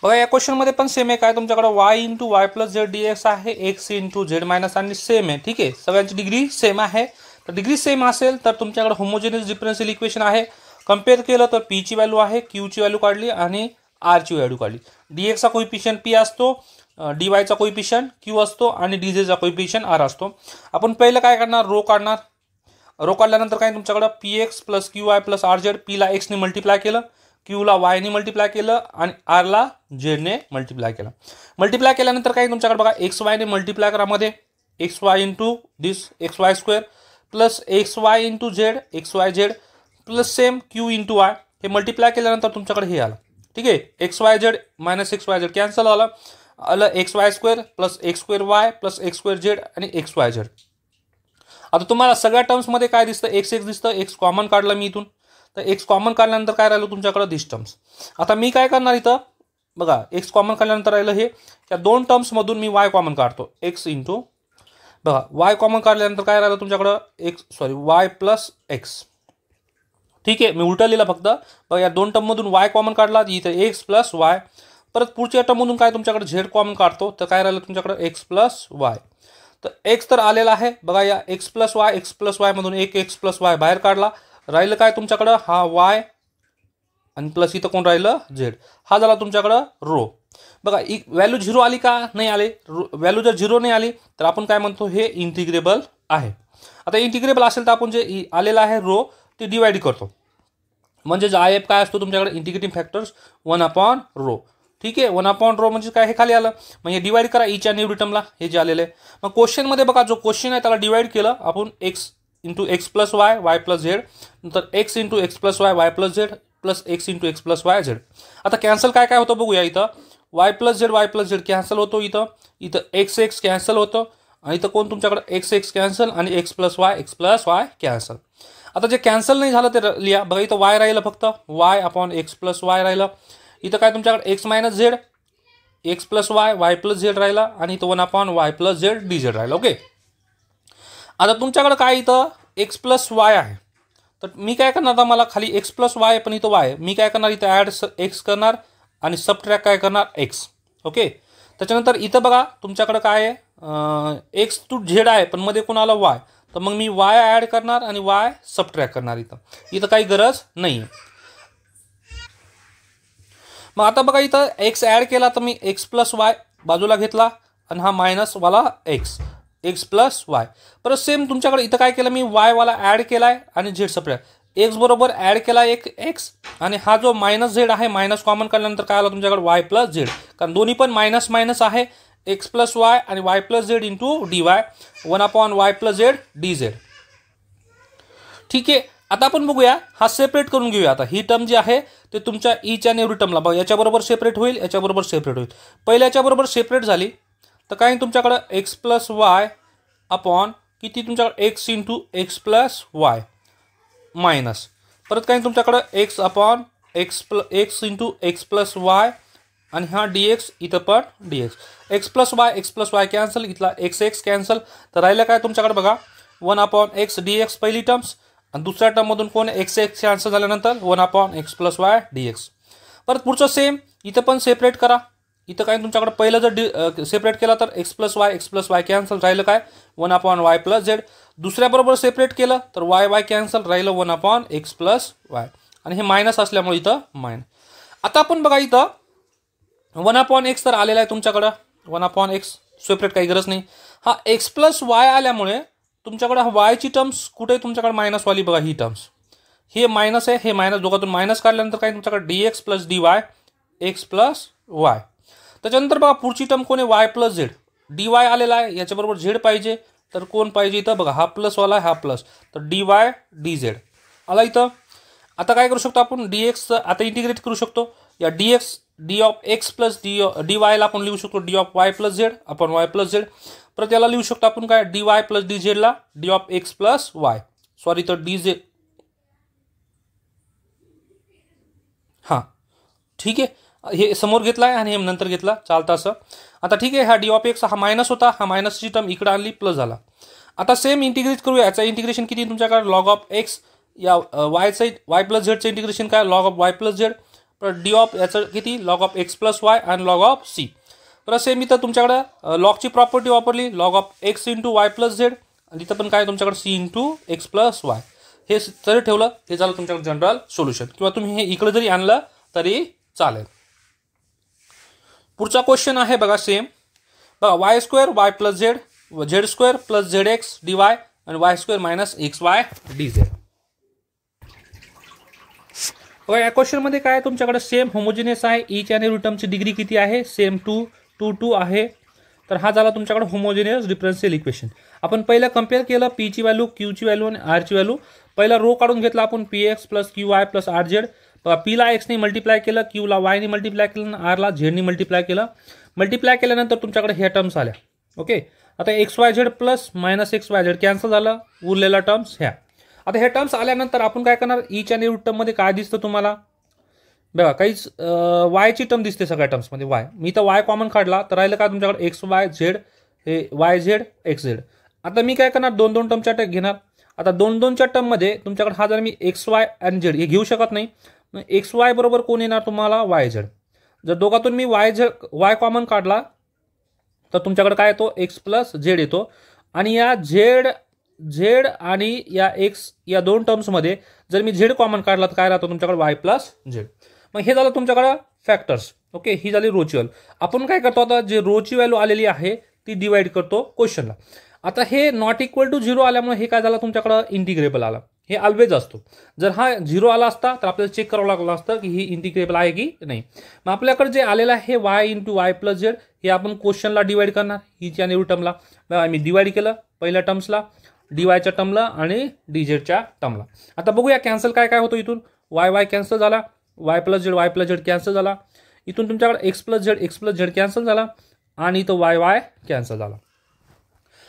A: बघा या क्वेश्चनमध्ये पण सेम आहे. काय तुमच्याकडे Y into Y plus Z D x आहे एक्स इंटू झेड मायनस आणि सेम आहे. ठीक आहे, सगळ्यांची डिग्री सेम आहे. तर डिग्री सेम असेल तर तुमच्याकडे होमोजेनियस डिफरन्शियल इक्वेशन आहे. कम्पेअर केलं तर पी ची व्हॅल्यू आहे, क्यू ची व्हॅल्यू काढली आणि आर ची व्हॅल्यू काढली. डी एक्सचा कोइफिशियंट पी असतो, डी वायचा कोइफिशियंट क्यू असतो आणि डी झेडचा कोइफिशियंट आर असतो. आपण पहिलं काय करणार, रो काढणार. रो काढल्यानंतर काय तुमच्याकडे P x plus Q Y plus R Z. पीला एक्सने मल्टिप्लाय केलं, क्यूला वायने मल्टिप्लाय केलं आणि आरला झेडने मल्टिप्लाय केलं. मल्टिप्लाय केल्यानंतर काय तुमच्याकडे बघा एक्स वायने मल्टिप्लाय करा मध्ये x y into this x y square plus x y into z x y z plus same q into y. हे मल्टिप्लाय केल्यानंतर तुमच्याकडे हे आलं. ठीक आहे, x y z minus x y z cancel आलं x y square plus x square y plus x square z आणि x y z. आता तुम्हाला सगळ्या टर्म्समध्ये काय दिसतं, एक्स एक्स दिसतं. एक्स कॉमन काढलं मी इथून, तर एक्स कॉमन काढल्यानंतर काय राहिलं तुमच्याकडे दिस टर्म्स. आता मी काय करणार इथं बघा, एक्स कॉमन काढल्यानंतर राहिलं हे, त्या दोन टर्म्समधून मी वाय कॉमन काढतो. एक्स इंटू बघा वाय कॉमन काढल्यानंतर काय राहिलं तुमच्याकडं वाय प्लस एक्स. ठीक आहे, मी उलटं लिहिलं फक्त. बघा या दोन टर्ममधून वाय कॉमन काढला, इथं एक्स प्लस वाय. परत पुढच्या टर्ममधून काय तुमच्याकडे झेड कॉमन काढतो, तर काय राहिलं तुमच्याकडे एक्स प्लस वाय. तर एक्स तर आलेला आहे. बघा या एक्स प्लस वाय मधून एक एक्स प्लस वाय बाहेर काढला. राहिलं काय तुमच्याकडं हा वाय आणि प्लस इथं कोण राहिलं झेड. हा झाला तुमच्याकडं रो. बघा व्हॅल्यू 0 आली का नाही आले, व्हॅल्यू जर 0 नाही आली तर आपण काय म्हणतो हे इंटिग्रेबल आहे. आता इंटिग्रेबल असेल तर आपण जे आलेलं आहे रो ते डिवाइड करतो. म्हणजे आय एफ काय असतो तुमच्याकडे इंटिग्रेटिंग फॅक्टर्स 1/रो. ठीक आहे, 1/रो म्हणजे काय हे खाली आलं. म्हणजे डिवाइड करा ईच आणि एव्हरी टर्मला हे जे आलेलं आहे. मग क्वेश्चनमध्ये बघा जो क्वेश्चन आहे त्याला डिवाइड केलं आपण x into x plus y y plus z, नंतर x into x plus y y plus Z plus x into x plus y z. आता कॅन्सल काय काय होतं बघूया. इथं वाय प्लस झेड कॅन्सल होतो. इथं एक्स एक्स कॅन्सल होतं आणि इथं कोण तुमच्याकडे एक्स एक्स कॅन्सल आणि एक्स प्लस वाय कॅन्सल. आता जे कॅन्सल नाही झालं ते लिहा. बघा इथं वाय राहिलं फक्त Y upon x plus Y राहिलं. इथं काय तुमच्याकडे x minus Z x plus Y plus Z राहिला आणि इथं 1/वाय प्लस झेड डी झेड राहिलं. ओके, आता तुमच्याकडे काय इथं एक्स प्लस वाय आहे. तर मी काय करणार, आता मला खाली एक्स प्लस वाय पण इथं वाय, मी काय करणार इथं ॲड एक्स करणार आणि सबट्रॅक्ट काय करणार एक्स. ओके, त्याच्यानंतर इथं बघा तुमच्याकडे काय आहे एक्स टू झेड आहे पण मध्ये कोण आलं वाय, तर मग मी वाय ॲड करणार आणि वाय सबट्रॅक्ट करणार. इथं काही गरज नाही आहे. मग आता बघा इथं एक्स ॲड केला तर मी एक्स प्लस वाय बाजूला घेतला आणि हा मायनस वाला एक्स प्लस वाय. परत सेम तुमच्याकडे इथं काय केलं मी वायवाला ॲड केला आहे आणि झेड सबट्रॅक्ट. एक्स बरोबर ॲड केला एक एक्स आणि हा जो मायनस झेड आहे मायनस कॉमन काढल्यानंतर काय आलं तुमच्याकडे वाय प्लस झेड, कारण दोन्ही पण मायनस मायनस आहे. एक्स प्लस वाय आणि y plus Z into d y 1/वाय प्लस झेड डी झेड. ठीक आहे, आता आपण बघूया हा सेपरेट करून घेऊया. आता ही टर्म जी आहे ते तुमच्या ईच आणि एव्हरी टर्मला बघा याच्याबरोबर सेपरेट होईल, याच्याबरोबर सेपरेट होईल. पहिल्या याच्याबरोबर सेपरेट झाली तर काय तुमच्याकडं एक्स प्लस वाय अपॉन किती तुमच्याकडे x into x plus y minus परत काय तुमच्याकडं x upon x into x plus Y आणि हा डी एक्स इथं पण D x plus Y cancel, इथला एक्स एक्स कॅन्सल. तर राहिलं काय तुमच्याकडे बघा 1/एक्स डी एक्स पहिली टर्म्स आणि दुसऱ्या टर्ममधून कोण एक्स एक्स कॅन्सल झाल्यानंतर 1/एक्स प्लस वाय डी एक्स. परत पुढचं सेम इथं पण सेपरेट करा. इथं काय तुमच्याकडे पहिलं जर सेपरेट केला तर एक्स प्लस वाय कॅन्सल राहिलं काय 1/वाय प्लस झेड. दुसऱ्याबरोबर सेपरेट केलं तर वाय कॅन्सल राहिलं 1/एक्स प्लस वाय आणि हे मायनस असल्यामुळे इथं मायनस. आता आपण बघा इथं 1/एक्स तर आलेला आहे तुमच्याकडं 1/एक्स सेपरेट काही गरज नाही. हा एक्स प्लस वाय आल्यामुळे तुमच्याकडे हा वायची टर्म्स कुठे तुमच्याकडे मायनसवाली बघा ही टर्म्स हे मायनस आहे, हे मायनस दोघातून मायनस काढल्यानंतर काय तुमच्याकडे D x plus D Y x plus Y. त्याच्यानंतर बघा पुढची टर्म कोण आहे Y plus Z. D Y आलेला आहे याच्याबरोबर झेड पाहिजे तर कोण पाहिजे इथं बघा हा प्लसवाला आहे हा प्लस तर डी वाय डी झेड आला इथं. आता काय करू शकतो आपण डी एक्स आता इंटिग्रेट करू शकतो. या d x d of x plus d वायला आपण लिहू शकतो d of Y plus z आपण वाय प्लस झेड. परत याला लिहू शकतो आपण काय डी वाय प्लस डी झेडला d of x plus y sorry तर डी झेड. हां ठीक आहे, हे समोर घेतला आहे आणि हे नंतर घेतला चालतं असं. आता ठीक आहे, हा डी ऑफ एक्स हा मायनस होता, हा मायनसची टर्म इकडे आणली प्लस झाला. आता सेम इंटिग्रेट करूया. याचा इंटिग्रेशन किती तुमच्याकडे लॉग ऑफ एक्स या वायचं वाय प्लस झेडचं इंटिग्रेशन काय log of Y plus Z. परत डी ऑफ याचं किती log of x plus Y आणि लॉग ऑफ सी. परत सेम इथं तुमच्याकडं लॉगची प्रॉपर्टी वापरली log of X into Y plus Z आणि इथं पण काय तुमच्याकडे C into x plus Y. हे जरी ठेवलं हे झालं तुमच्याकडे जनरल सोल्युशन, किंवा तुम्ही हे इकडे जरी आणलं तरी चालेल. पुढचा क्वेश्चन आहे बघा सेम. बघा y square y plus Z Z square plus z x D y आणि y square minus x Y D z. बघा या क्वेश्चनमध्ये काय तुमच्याकडे सेम होमोजिनियस आहे. ईच आणि रिटर्मची डिग्री किती आहे सेम 2 2 2 आहे. तर हा झाला तुमच्याकडे होमोजिनियस डिफरन्शियल इक्वेशन. आपण पहिलं कम्पेअर केलं पीची व्हॅल्यू क्यूची व्हॅल्यू आणि आरची व्हॅल्यू. पहिला रो काढून घेतला आपण P x plus Q Y plus R Z. पीला एक्सने मल्टिप्लाय केलं, क्यूला वायने मल्टिप्लाय केलं, आरला झेडने मल्टिप्लाय केलं. मल्टिप्लाय केल्यानंतर तुमच्याकडे ह्या टर्म्स आल्या. ओके, आता x y z plus minus x y z cancel झालं, उरलेला टर्म्स ह्या. आता हे टर्म्स आल्यानंतर आपण काय करणार ईच आणि रूट टर्ममध्ये काय दिसतं तुम्हाला बघा काहीच वायची टर्म दिसते सगळ्या टर्म्समध्ये वाय. मी तर वाय कॉमन काढला तर राहिलं काय तुमच्याकडे एक्स वाय झेड हे वाय झेड एक्स झेड. आता मी काय करणार दोन दोन टर्मच्या घेणार. आता दोन दोनच्या टर्ममध्ये तुमच्याकडे हा जर मी एक्स वाय आणि झेड हे घेऊ शकत नाही. एक्स वाय बरोबर कोण येणार तुम्हाला वाय झेड. जर दोघातून मी वाय कॉमन काढला तर तुमच्याकडे काय येतो एक्स प्लस झेड येतो. आणि या झेड आणि या एक्स या दोन टर्म्समध्ये जर मी झेड कॉमन काढला तर काय राहतो तुमच्याकडे वाय प्लस झेड. मग हे झालं तुमच्याकडे फॅक्टर्स. ओके, ही झाली रोची व्हॅल्यू. आपण काय करतो आता जे रोची व्हॅल्यू आलेली आहे ती डिवाइड करतो क्वेश्चनला. आता हे नॉट इक्वल टू 0 आल्यामुळे हे काय झालं तुमच्याकडं इंटिग्रेबल आला. हे ऑलवेज असतो. जर हा 0 आला असता तर आपल्याला चेक करावं लागलं असतं की ही इंटिग्रेबल आहे की नाही. मग आपल्याकडे जे आलेलं आहे Y into Y plus Z हे आपण क्वेश्चनला डिवाइड करणार हीच्या आणि टर्मला. आम्ही डिवाइड केलं पहिल्या टर्म्सला डी वायच्या टर्मला आणि डी झेडच्या टर्मला. आता बघूया कॅन्सल काय काय होतं. इथून वाय वाय कॅन्सल झाला, वाय प्लस झेड कॅन्सल झाला. इथून तुमच्याकडे एक्स प्लस झेड कॅन्सल झाला आणि इथं वाय वाय कॅन्सल झाला.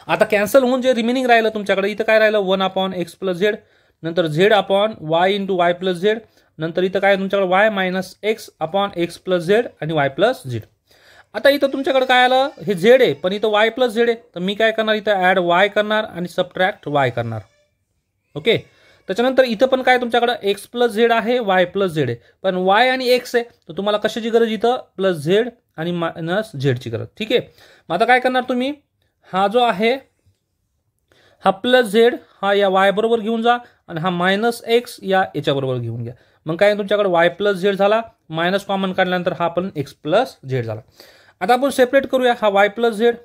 A: आता कॅन्सल होऊन जे रिमेनिंग राहिलं तुमच्याकडे इथं काय राहिलं 1/x प्लस झेड, नंतर Z upon Y into Y plus z, नंतर इथं काय तुमच्याकडे y minus x upon x plus Z आणि वाय प्लस झेड. आता इथं तुमच्याकडे काय आलं हे झेड आहे पण इथं वाय प्लस झेड आहे तर मी काय करणार इथं ॲड वाय करणार आणि सबट्रॅक्ट वाय करणार. ओके, त्याच्यानंतर इथं पण काय तुमच्याकडे एक्स प्लस झेड आहे वाय प्लस झेड आहे पण वाय आणि एक्स आहे तर तुम्हाला कशाची गरज इथं प्लस झेड आणि मायनस झेडची गरज. ठीक आहे, मग आता काय करणार तुम्ही हा जो आहे हा प्लस झेड हा या वाय बरोबर घेऊन जा आणि हा मायनस एक्स याच्या बरोबर घेऊन घ्या. मग काय तुमच्याकडे वाय प्लस झेड झाला, मायनस कॉमन काढल्यानंतर हा पण एक्स प्लस झेड झाला. आता आपण सेपरेट करूया हा वाय प्लस झेड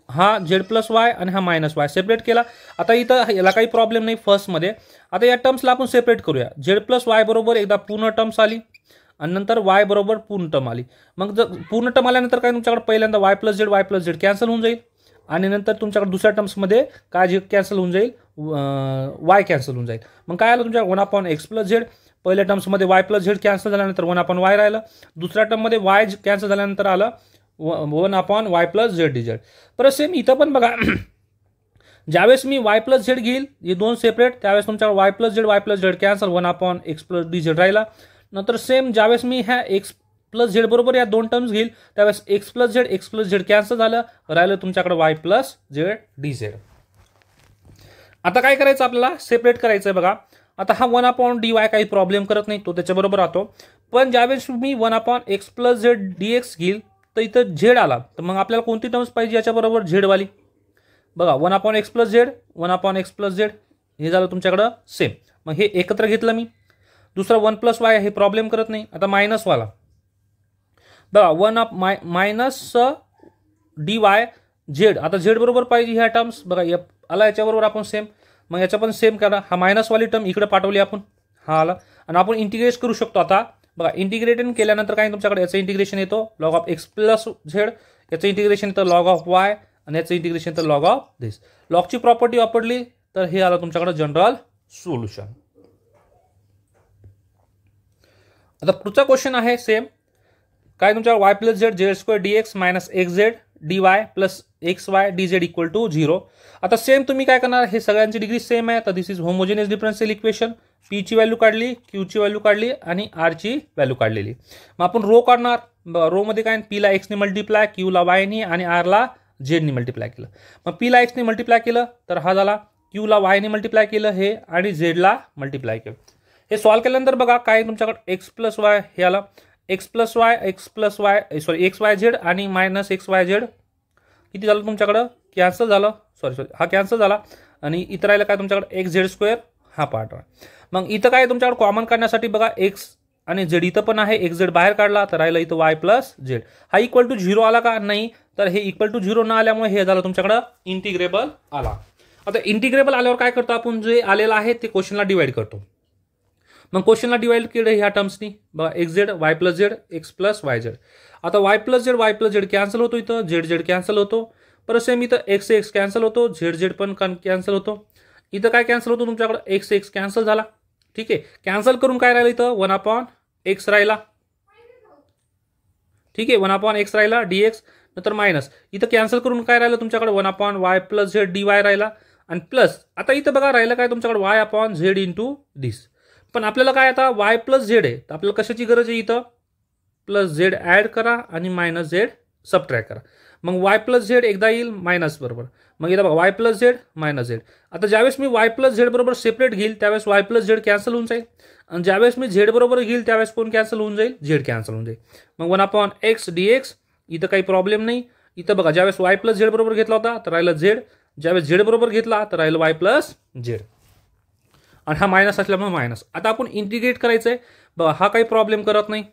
A: हा झेड प्लस वाय आणि हा मायनस वाय सेपरेट केला. आता इथं याला काही प्रॉब्लेम नाही फर्स्टमध्ये. आता या टर्म्सला आपण सेपरेट करूया. झेड प्लस वाय बरोबर एकदा पूर्ण टर्म्स आली आणि नंतर वाय बरोबर पूर्ण टर्म आली. मग जर पूर्ण टर्म आल्यानंतर काय तुमच्याकडे पहिल्यांदा वाय प्लस झेड कॅन्सल होऊन जाईल आणि नंतर तुमच्याकडे दुसऱ्या टर्म्समध्ये काय जे कॅन्सल होऊन जाईल वाय कॅन्सल होऊन जाईल. मग काय आलं तुमच्या 1/x प्लस झेड. पहिल्या टर्म्समध्ये वाय प्लस झेड कॅन्सल झाल्यानंतर 1/y राहिलं. दुसऱ्या टर्ममध्ये वाय कॅन्सल झाल्यानंतर आलं 1/y plus Z d z. परत सेम इथं पण बघा ज्यावेळेस मी वाय प्लस झेड घेईल हे दोन सेपरेट त्यावेळेस तुमच्याकडे Y plus Z cancel 1/x plus D Z राहिला. नंतर सेम ज्यावेळेस मी ह्या एक्स प्लस झेड बरोबर या दोन टर्म्स घेईल त्यावेळेस एक्स प्लस झेड कॅन्सल झालं राहिलं तुमच्याकडे Y plus Z d Z. आता काय करायचं आपल्याला सेपरेट करायचं आहे बघा. आता हा 1/dy काही प्रॉब्लेम करत नाही तो त्याच्याबरोबर राहतो. पण ज्यावेळेस मी 1/x plus Z D x घेईल तर इथं झेड आला तर मग आपल्याला कोणती टर्म्स पाहिजे याच्याबरोबर झेडवाली. बघा 1/x प्लस झेड हे झालं तुमच्याकडं सेम. मग हे एकत्र घेतलं मी. दुसरा 1+y हे प्रॉब्लेम करत नाही. आता मायनसवाला बघा मायनस डी वाय झेड. आता झेड बरोबर पाहिजे ह्या टर्म्स बघा आला याच्याबरोबर आपण सेम. मग याच्या पण सेम करा. हा मायनसवाली टर्म इकडे पाठवली आपण हा आला आणि आपण इंटिग्रेट करू शकतो. आता बघा इंटिग्रेशन केल्यानंतर काय तुमच्याकडे याचं इंटिग्रेशन येतो log of x plus Z, याचं इंटिग्रेशन येतं लॉग ऑफ वाय आणि याचं इंटिग्रेशन येतं लॉग ऑफ दिस. लॉगची प्रॉपर्टी वापरली तर हे आलं तुमच्याकडे जनरल सोल्युशन. आता पुढचा क्वेश्चन आहे सेम, काय तुमच्याकडे Y plus Z Z square D X minus X Z D Y plus x Y D Z equal to 0. आता सेम तुम्ही काय करणार, हे सगळ्यांची डिग्री सेम आहे, तर this is homogeneous differential equation. P ची व्हॅल्यू काढली, क्यू ची व्हॅल्यू काढली आणि आर ची व्हॅल्यू काढलेली. मग आपण रो काढणार. रो मध्ये काय, पी ला एक्सने मल्टिप्लाय, क्यू ला वायनी आणि आर ला झेडने मल्टिप्लाय केलं. मग पी ला एक्सने मल्टिप्लाय केलं तर हा झाला, क्यू ला वायने मल्टिप्लाय केलं हे, आणि झेडला मल्टिप्लाय केलं. हे सॉल्व्ह केल्यानंतर बघा काय तुमच्याकडे एक्स प्लस वाय हे आलं, x plus y sorry x y Z आणि मायनस एक्स वाय झेड किती झालं तुमच्याकडं, कॅन्सल झालं, सॉरी हा कॅन्सल झाला. आणि इथं राहिलं काय तुमच्याकडे एक्स झेड स्क्वेअर हा पार्ट. मग इथं काय तुमच्याकडे कॉमन काढण्यासाठी बघा एक्स आणि झेड इथं पण आहे, एक्स झेड बाहेर काढला तर राहिलं इथं वाय प्लस झेड. हा इक्वल टू 0 आला का, नाही, तर हे इक्वल टू 0 न आल्यामुळे हे झालं तुमच्याकडं इंटिग्रेबल आला. आता इंटिग्रेबल आल्यावर काय करतो आपण, जे आलेलं आहे ते क्वेश्चनला डिवाइड करतो. मग क्वेश्चनला डिवाइड केलं ह्या टर्म्सनी बघा, x Z Y plus z x plus y z. आता वाय प्लस झेड कॅन्सल होतो, इथं झेड झेड कॅन्सल होतो, परत सेम इथं एक्स एक्स कॅन्सल होतो, झेड झेड पण कॅन्सल होतो. इथं काय कॅन्सल होतो तुमच्याकडे, एक्स एक्स कॅन्सल झाला. ठीक आहे, कॅन्सल करून काय राहिलं इथं 1/x राहिला. ठीक आहे, 1/x राहिला dx, नंतर मायनस इथं कॅन्सल करून काय राहिलं तुमच्याकडे 1/y प्लस झेड dy राहिला. आणि प्लस आता इथं बघा राहिलं काय तुमच्याकडे y/z इंटू दिस. पण आपल्याला काय आता y प्लस झेड आहे, तर आपल्याला कशाची गरज आहे, इथं प्लस झेड ऍड करा आणि मायनस झेड सबट्रॅक्ट करा. मग y प्लस झेड एकदा येईल मायनस बरोबर, मग इथं बघा y plus Z minus Z. आता ज्यावेळेस मी y प्लस झेड बरोबर सेपरेट घेईल त्यावेळेस y प्लस झेड कॅन्सल होऊन जाईल, आणि ज्यावेळेस मी झेड बरोबर घेईल त्यावेळेस कोण कॅन्सल होऊन जाईल, झेड कॅन्सल होऊन जाईल. मग 1/x dx इथं काही प्रॉब्लेम नाही. इथं बघा ज्यावेळेस y प्लस झेड बरोबर घेतला होता तर राहिलं झेड, ज्यावेळेस झेड बरोबर घेतला तर राहिलं y प्लस झेड, आणि हा मायनस असल्यामुळे मायनस. आता आपण इंटिग्रेट करायचंय बघा, हा काही प्रॉब्लेम करत नाही,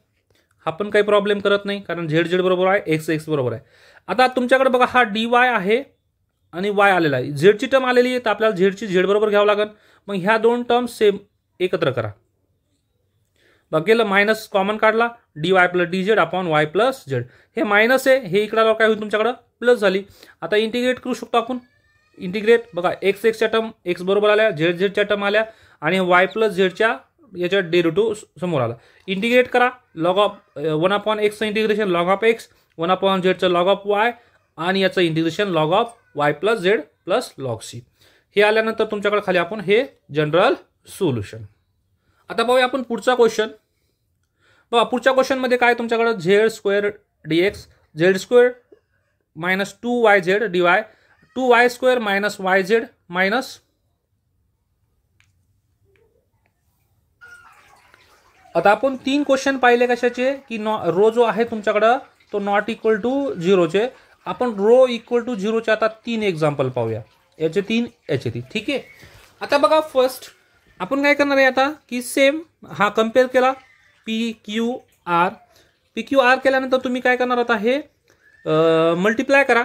A: हा पण काही प्रॉब्लेम करत नाही, कारण झेड झेड बरोबर आहे, एक्स एक्स बरोबर आहे. आता तुमच्याकडे बघा हा dy आहे आणि y आलेला आहे, झेडची टर्म आलेली आहे तर आपल्याला झेडची झेड बरोबर घ्यावं लागेल. मग ह्या दोन टर्म सेम एकत्र करा. बघ गेलं, मायनस कॉमन काढला, dy plus D Z upon Y plus Z. हे मायनस आहे, हे इकडे काय होईल तुमच्याकडे प्लस झाली. आता इंटिग्रेट करू शकतो आपण. इंटिग्रेट बघा, एक्स एक्सच्या टर्म एक्स बरोबर आल्या, झेड झेडच्या टर्म आल्या, आणि वाय प्लस झेडच्या याच्या डेरिव्हेटिव्ह समोर आला. इंटिग्रेट करा, log of 1/x integration log of X, 1/z log of Y, आणि याचं integration log of Y plus Z plus log C. हे आल्यानंतर तुमच्याकडे खाली आपण हे जनरल सोल्युशन. आता पाहूया आपण पुढचा क्वेश्चन. बघा पुढच्या क्वेश्चनमध्ये काय तुमच्याकडे Z square dx, Z square minus 2yz dy, 2y square minus yz minus. आता आपण 3 क्वेश्चन पाहिले कशाचे, की रो जो आहे तुमच्याकडं तो नॉट इक्वल टू 0चे. आपण रो इक्वल टू 0चे आता 3 एक्झाम्पल पाहूया, याचे 3 याचे 3. ठीक आहे, आता बघा फर्स्ट आपण काय करणार आहे आता, की सेम हा कम्पेअर केला पी क्यू आर केल्यानंतर तुम्ही काय करणार आता, हे मल्टिप्लाय करा.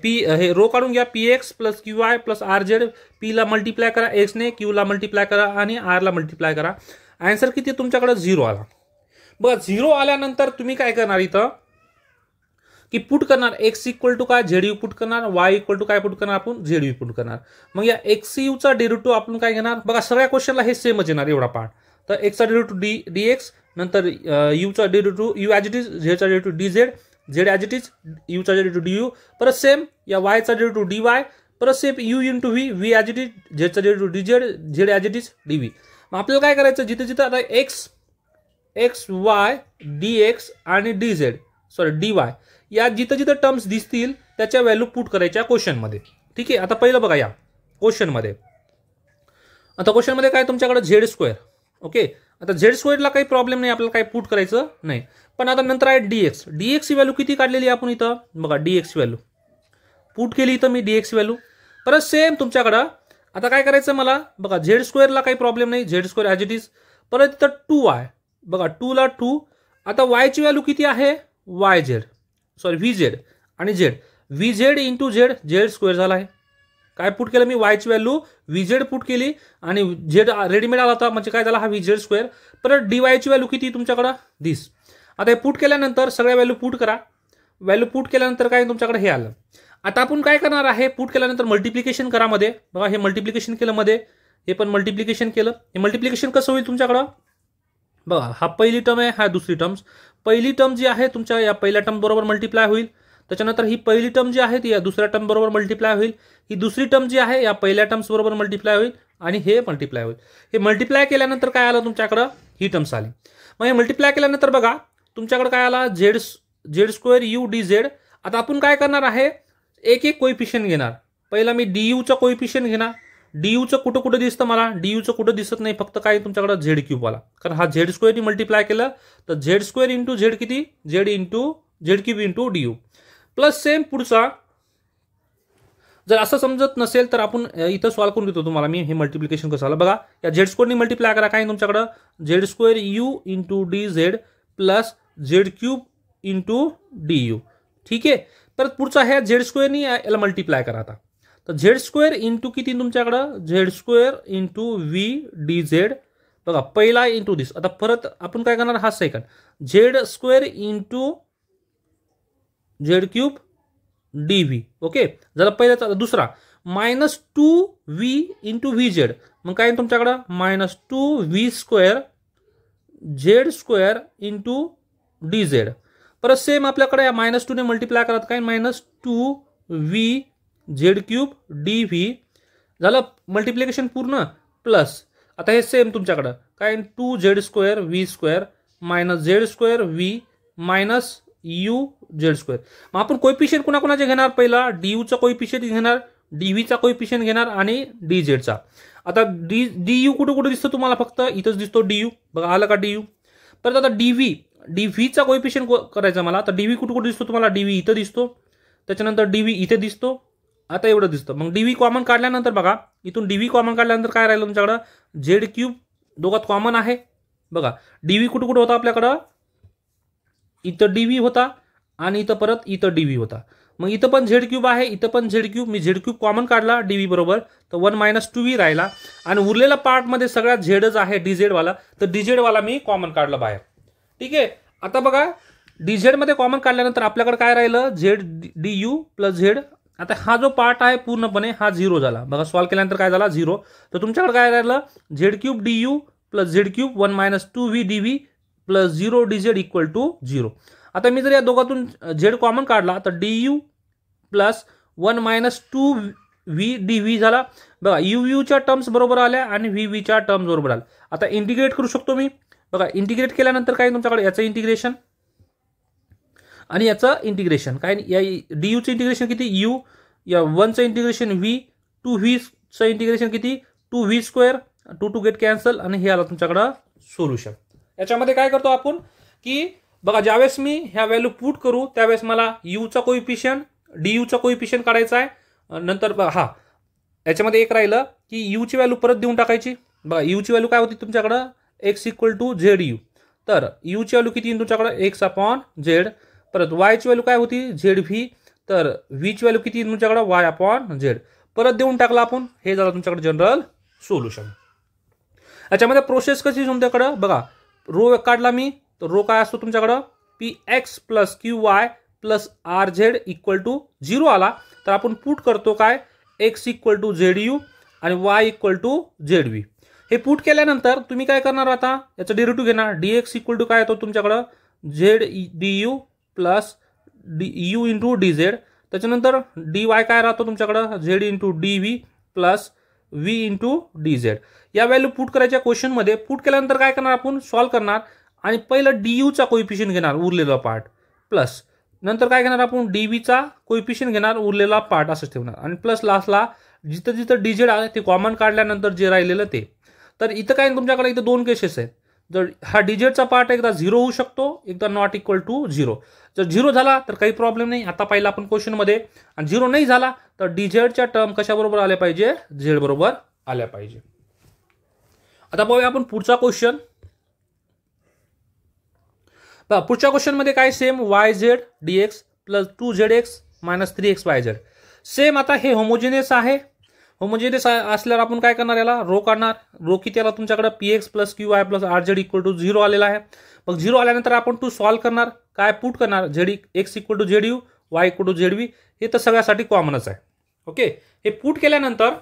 A: पी हे रो काढून घ्या, P x plus Q Y plus R Z. पीला मल्टिप्लाय करा एक्सने, क्यूला मल्टिप्लाय करा आणि आरला मल्टिप्लाय करा. आन्सर किती तुमच्याकडे 0 आला. बघा 0 आल्यानंतर तुम्ही काय करणार इथं, की पुट करणार एक्स इक्वल टू काय झेड यू पुट करणार, वाय इक्वल टू काय पुट करणार आपण झेड यू पुट करणार. मग या एक्स यूचा डेरिव्हेटिव्ह आपण काय घेणार, बघा सगळ्या क्वेश्चनला हे सेमच येणार एवढा पार्ट. तर एक्सचा डेरिव्हेटिव्ह डी एक्स, नंतर यूचा derivative u as it is, झेडचा derivative d z, z as it is, यूचा डेरिव्हेटिव्ह डी यू, परत सेम या वायचा डेरिव्हेटिव्ह डी वाय, परत same u into v, v as it is, झेडचा derivative d z, z as it is d v. मग आपल्याला काय करायचं, जिथे जिथे आता एक्स वाय डी एक्स आणि d z sorry d y या जिथं जिथं टर्म्स दिसतील त्याच्या व्हॅल्यू पुट करायच्या क्वेश्चनमध्ये. ठीक आहे, आता पहिलं बघा या क्वेश्चनमध्ये. आता क्वेश्चनमध्ये काय तुमच्याकडे झेड स्क्वेअर. ओके, आता झेड स्क्वेअरला काही प्रॉब्लेम नाही, आपल्याला काही पुट करायचं नाही. पण आता नंतर आहे डीएक्स. डीएक्सची व्हॅल्यू किती काढलेली आहे आपण इथं बघा, डीएक्सची व्हॅल्यू पुट केली इथं मी डीएक्स व्हॅल्यू. परत सेम तुमच्याकडं आता काय करायचं मला बघा, झेड स्क्वेअरला काही प्रॉब्लेम नाही, Z square as it is. परत इथं 2y बघा, 2 ला 2. आता वायची व्हॅल्यू किती आहे, y z sorry v z आणि z, v z into Z, Z square झाला आहे. काय पुट केलं मी, वायची व्हॅल्यू व्ही झेड पुट केली आणि झेड रेडीमेड आला होता म्हणजे काय झाला हा व्ही झेड स्क्वेअर. परत डी वायची व्हॅल्यू किती तुमच्याकडं दिस. आता हे पुट केल्यानंतर सगळ्या व्हॅल्यू पुट करा. व्हॅल्यू पुट केल्यानंतर काय तुमच्याकडे हे आलं. आता आपण काय करणार आहे, पुट केल्यानंतर मल्टिप्लिकेशन करा मध्ये. बघा हे मल्टिप्लिकेशन केलं मध्ये, हे पण मल्टिप्लिकेशन केलं. हे मल्टिप्लिकेशन कसं होईल तुमच्याकडं, बघा हा पहिली टर्म आहे, हा दुसरी टर्म्स. पहिली टर्म जी आहे तुमच्या या पहिल्या टर्म बरोबर मल्टिप्लाय होईल. त्याच्यानंतर ही पहिली टर्म जी आहे ती या दुसऱ्या टर्म बरोबर मल्टिप्लाय होईल. ही दुसरी टर्म जी आहे या पहिल्या टर्म्स बरोबर मल्टिप्लाय होईल आणि हे मल्टिप्लाय होईल. हे मल्टिप्लाय केल्यानंतर काय आलं तुमच्याकडं, ही टर्म्स आली. मग हे मल्टिप्लाय केल्यानंतर बघा तुमच्याकडे काय आला, Z square you D Z. आता आपण काय करणार आहे, एक एक कोइफिशियंट घेणार. पहिला मी डी यूचा कोइफिशियंट घेणार. डी यूचं कुठं कुठं दिसतं मला, डी यूचं कुठं दिसत नाही, फक्त काय तुमच्याकडे झेड क्यूब आला. कारण हा झेड स्क्वेअरनी मल्टिप्लाय केलं तर झेड स्क्वेअर इंटू झेड किती, Z cube into D you. Plus same पुढचा जर असं समजत नसेल तर आपण इथं सॉल्व्ह करून देतो तुम्हाला मी हे मल्टिप्लिकेशन कसं आलं. बघा या झेड स्क्वेअरनी मल्टिप्लाय करा, काय तुमच्याकडं Z square U into D Z plus Z cube into D you. ठीक आहे. परत पुढचा ह्या झेड स्क्वेअरनी याला मल्टिप्लाय करा. आता तर झेड स्क्वेअर इंटू किती तुमच्याकडं, Z square into V D z. बघा पहिला इंटू दिस. आता परत आपण काय करणार, हा second Z square into Z cube D v. Okay झालं पहिल्याचा. दुसरा -2v इंटू व्ही झेड. मग काय तुमच्याकडं -2v square Z square into D z. परत सेम आपल्याकडे या -2 ने मल्टिप्लाय करत काय -2v Z cube D V. झालं मल्टिप्लिकेशन पूर्ण. प्लस आता हे सेम तुमच्याकडं काय 2z square V square minus Z square V minus U Z square. मग आपण कोइफिशियंट कुणाकुणाचे घेणार, पहिला डी यूचा कोइफिशियंट घेणार, डी व्हीचा कोइफिशियंट घेणार आणि डी झेडचा. आता डी यू कुठं कुठं दिसतो तुम्हाला, फक्त इथंच दिसतो डी यू. बघा आलं का डी यू. परत आता डी व्हीचा कोइफिशियंट करायचा मला. तर डी व्ही कुठं कुठं दिसतो तुम्हाला, डी व्ही इथं दिसतो, त्याच्यानंतर डी व्ही इथे दिसतो, आता एवढं दिसतं. मग डी व्ही कॉमन काढल्यानंतर बघा इथून डी व्ही कॉमन काढल्यानंतर काय राहिलं तुमच्याकडं, झेड क्यूब दोघात कॉमन आहे. बघा डी व्ही कुठं कुठं होता आपल्याकडं, इथं डी व्ही होता आणि इथं परत इथं डी व्ही होता. मग इथं पण झेड क्यूब आहे, इथं पण झेड क्यूब. मी झेड क्यूब कॉमन काढला डी व्ही बरोबर, तर 1 - 2v राहिला आणि उरलेला पार्टमध्ये सगळ्यात झेडच आहे डी झेडवाला, तर डी झेडवाला मी कॉमन काढला बाहेर. ठीक आहे. आता बघा डी झेडमध्ये कॉमन काढल्यानंतर आपल्याकडे काय राहिलं, Z D you plus Z. आता हा जो पार्ट आहे पूर्णपणे हा 0 झाला. बघा सॉल्व्ह केल्यानंतर काय झाला 0. तर तुमच्याकडे काय राहिलं, Z cube D you plus Z cube 1 - 2v D V plus 0 D Z equal to 0. आता मी जर या दोघातून झेड कॉमन काढला तर D you plus 1 - 2v D V झाला. बघा यू यूच्या टर्म्स बरोबर आल्या आणि व्ही व्हीच्या टर्म्स बरोबर आल्या. आता इंटिग्रेट करू शकतो मी. बघा इंटिग्रेट केल्यानंतर काय तुमच्याकडे याचं इंटिग्रेशन आणि याचं इंटिग्रेशन काय, या डी यूचं इंटिग्रेशन किती यू, या 1चं इंटिग्रेशन व्ही, 2vचं इंटिग्रेशन किती 2v स्क्वेअर, 2 गेट कॅन्सल आणि हे आलं तुमच्याकडं सोल्युशन. याच्यामध्ये काय करतो आपण की बघा ज्यावेळेस मी ह्या व्हॅल्यू पुट करू त्यावेळेस मला यूचा कोइफिशियंट डी यूचा कोइफिशियंट काढायचा आहे. नंतर बघा याच्यामध्ये एक राहिलं की यूची व्हॅल्यू परत देऊन टाकायची. बघा यूची व्हॅल्यू काय होती तुमच्याकडं x equal to Z U. तर यूची व्हॅल्यू किती तुमच्याकडं x अपॉन झेड. परत वायची व्हॅल्यू काय होती झेड व्ही. तर व्हीची व्हॅल्यू किती तुमच्याकडं y अपॉन झेड. परत देऊन टाकला आपण. हे झालं तुमच्याकडे जनरल सोल्युशन. याच्यामध्ये प्रोसेस कशी तुमच्याकडं बघा रो काढला मी, तर रो काय असतो तुमच्याकडं P x plus Q Y plus R Z equal to 0 आला. तर आपण पुट करतो काय x equal to Z you आणि y equal to Z V. हे पुट केल्यानंतर तुम्ही काय करणार, आता याचं डेरिव्हेटिव्ह घेणार. dx इक्वल टू काय येतो तुमच्याकडं Z D you plus you into D Z. त्याच्यानंतर डी वाय काय राहतो तुमच्याकडं Z into d V plus V into D Z. या व्हॅल्यू पुट करायच्या क्वेश्चनमध्ये. पुट केल्यानंतर काय करणार आपण सॉल्व्ह करणार आणि पहिलं डी यूचा कोइफिशियंट घेणार उरलेला पार्ट, प्लस नंतर काय घेणार आपण डी व्हीचा कोइफिशियंट घेणार उरलेला पार्ट असंच ठेवणार आणि प्लस लास्टला जिथं जिथं डी झेड आहे ते कॉमन काढल्यानंतर जे राहिलेलं ते. तर इथं काय तुमच्याकडे इथं 2 केसेस आहेत. जर हा डी झेडचा पार्ट एकदा 0 होऊ शकतो, एकदा नॉट इक्वल टू 0. जर 0 झाला तर काही प्रॉब्लेम नाही. आता पहिला आपण क्वेश्चनमध्ये आणि 0 नाही झाला तर डी झेडच्या टर्म कशाबरोबर आल्या पाहिजे, झेड बरोबर आल्या पाहिजे. आता बघूया आपण पुढचा क्वेश्चन. पुढच्या क्वेश्चनमध्ये काय same Y Z D x plus 2zx minus 3xyz. Same आता हे होमोजिनियस आहे. होमोजिनियस असल्यावर आपण काय करणार, याला रो काढणार. रो किती आला तुमच्याकडे px plus Q Y plus R Z equal to 0 आलेला आहे. मग 0 आल्यानंतर आपण टू सॉल्व्ह करणार. काय पुट करणार Z X equal to Z U Y equal to Z V. हे तर सगळ्यासाठी कॉमनच आहे. ओके हे पुट केल्यानंतर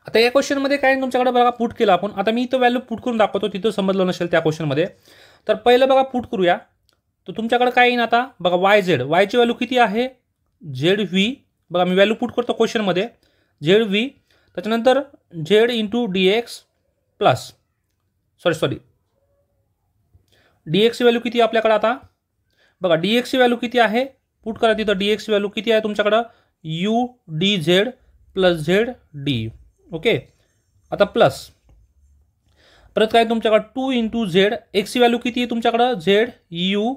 A: आता या क्वेश्चनमध्ये काय तुमच्याकडे बघा पुट केलं आपण. आता मी इथं व्हॅल्यू पुट करून दाखवतो, तिथं समजलं नसेल त्या क्वेश्चनमध्ये. तर पहिलं बघा पुट करूया. तर तुमच्याकडे काय येईल आता बघा वाय झेड. वायची व्हॅल्यू किती आहे झेड व्ही. बघा मी व्हॅल्यू पुट करतो क्वेश्चनमध्ये झेड व्ही. त्याच्यानंतर z into d x plus sorry d एक्सची व्हॅल्यू किती आपल्याकडे आता बघा. डी एक्सची व्हॅल्यू किती आहे पुट करा तिथं. डी एक्सची व्हॅल्यू किती आहे तुमच्याकडं you D Z plus Z D you. Okay. आता प्लस परत काय तुमच्याकडे 2 इंटू झेड. एक्सची व्हॅल्यू किती आहे तुमच्याकडं झेड यू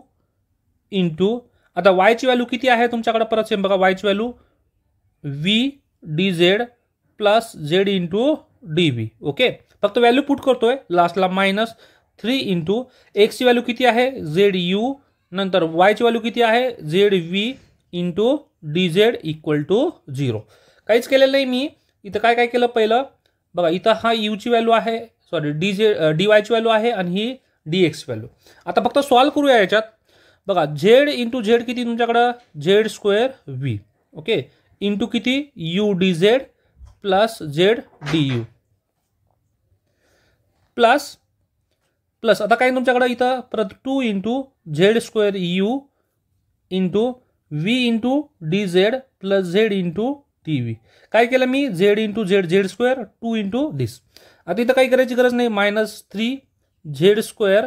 A: इंटू. आता वायची व्हॅल्यू किती आहे तुमच्याकडे परत सेम बघा. वायची value v D Z plus Z into d v. Okay. फक्त व्हॅल्यू पुट करतोय लास्टला -3 इंटू. एक्सची व्हॅल्यू किती आहे झेड यू. नंतर वायची व्हॅल्यू किती आहे Z V into D Z equal to 0. काहीच केलेलं नाही मी इथं. काय केलं पहिलं बघा. इथं हा यूची व्हॅल्यू आहे सॉरी डी वायची व्हॅल्यू आहे आणि ही डी एक्स व्हॅल्यू. आता फक्त सॉल्व करूया याच्यात बघा. झेड इंटू झेड किती तुमच्याकडं Z square V. Okay. Into किती U D Z plus Z D you plus plus. आता काय तुमच्याकडं इथं परत 2 into Z square U into V into D Z plus Z into T V. काय केलं मी Z into Z Z square 2 into this. आता इथं काही करायची गरज नाही. -3 झेड स्क्वेअर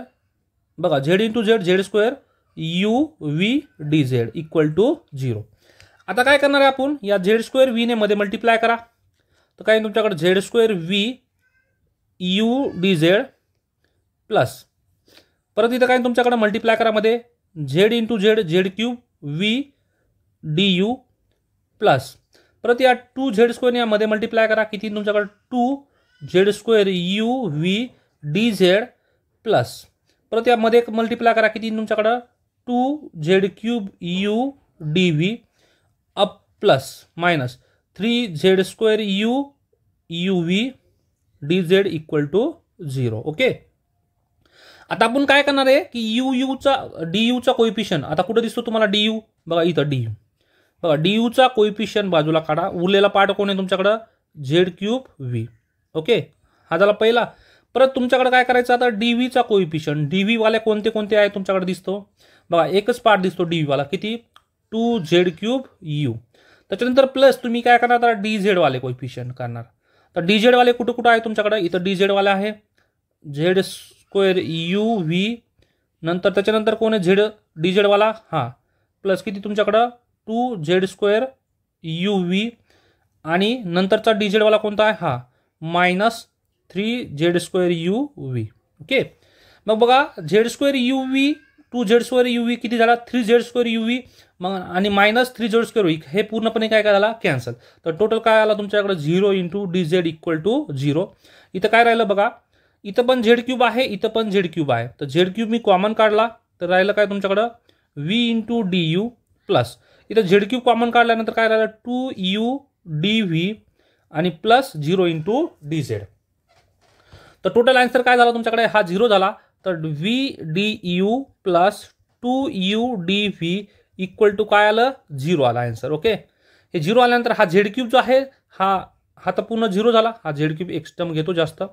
A: बघा Z into Z Z square U V D Z equal to 0. आता काय करणार आहे आपण या झेड स्क्वेअर व्ही ने मध्ये मल्टिप्लाय करा. तर काय तुमच्याकडे Z square V you D Z plus परत इथं काय तुमच्याकडे मल्टिप्लाय करा मध्ये Z into Z Z cube V D you plus परत या 2 झेड स्क्वेअर यामध्ये मल्टिप्लाय करा. किती तुमच्याकडे 2 Z square U V D Z plus परत यामध्ये मल्टिप्लाय करा. किती तुमच्याकडं 2 Z cube U D V up plus -3 Z square U U V D Z equal to 0. Okay. आता आपण काय करणार आहे की यूचा डी यूचा कोइफिशियंट आता कुठे दिसतो तुम्हाला डी यू बघा इथं डी यू बघा. डी यूचा कोइफिशियंट बाजूला काढा. उरलेला पार्ट कोण आहे तुमच्याकडं झेड क्यूब व्ही. ओके. हा झाला पहिला. परत तुमच्याकडे काय करायचं आता डी व्हीचा कोइफिशियंट. डी व्ही वाले कोणते कोणते आहे तुमच्याकडे दिसतो बघा. एकच पार्ट दिसतो डी व्ही वाला किती 2 झेड क्यूब यू. त्याच्यानंतर प्लस तुम्ही काय करणार आता डी झेड वाले कोइफिशियंट करणार. तर डी झेड वाले कुठं कुठं आहे तुमच्याकडे इथं डी झेड वाले आहे झेड स्क्वेअर यू व्ही. नंतर त्याच्यानंतर कोण आहे झेड डी झेड वाला हा प्लस किती तुमच्याकडं 2 झेड स्क्वेअर यू व्ही आणि नंतरचा डी झेड वाला कोणता आहे हा -3 Z square U V. Okay. मग बघा Z square U V 2 Z square U V किती झाला 3 झेड स्क्वेअर यू व्ही मग आणि -3 झेड स्क्वेअर व्ही हे पूर्णपणे काय झाला कॅन्सल. तर टोटल काय आला तुमच्याकडे 0 into D Z equal to 0. इथं काय राहिलं बघा. इथं पण झेड क्यूब आहे इथं पण झेड क्यूब आहे. तर झेड क्यूब मी कॉमन काढला तर राहिलं काय तुमच्याकडं V into D you plus इथं झेड क्यूब कॉमन काढल्यानंतर काय राहिलं 2 यू डी व्ही आणि प्लस 0 इंटू डी झेड. तर टोटल आन्सर काय झाला तुमच्याकडे हा 0 झाला. तर V D you plus 2 U D V equal to काय आलं 0 आला आन्सर. ओके. हे 0 आल्यानंतर हा झेड क्यूब जो आहे हा तर पूर्ण 0 झाला. हा झेड क्यूब एक्स टर्म घेतो जास्त.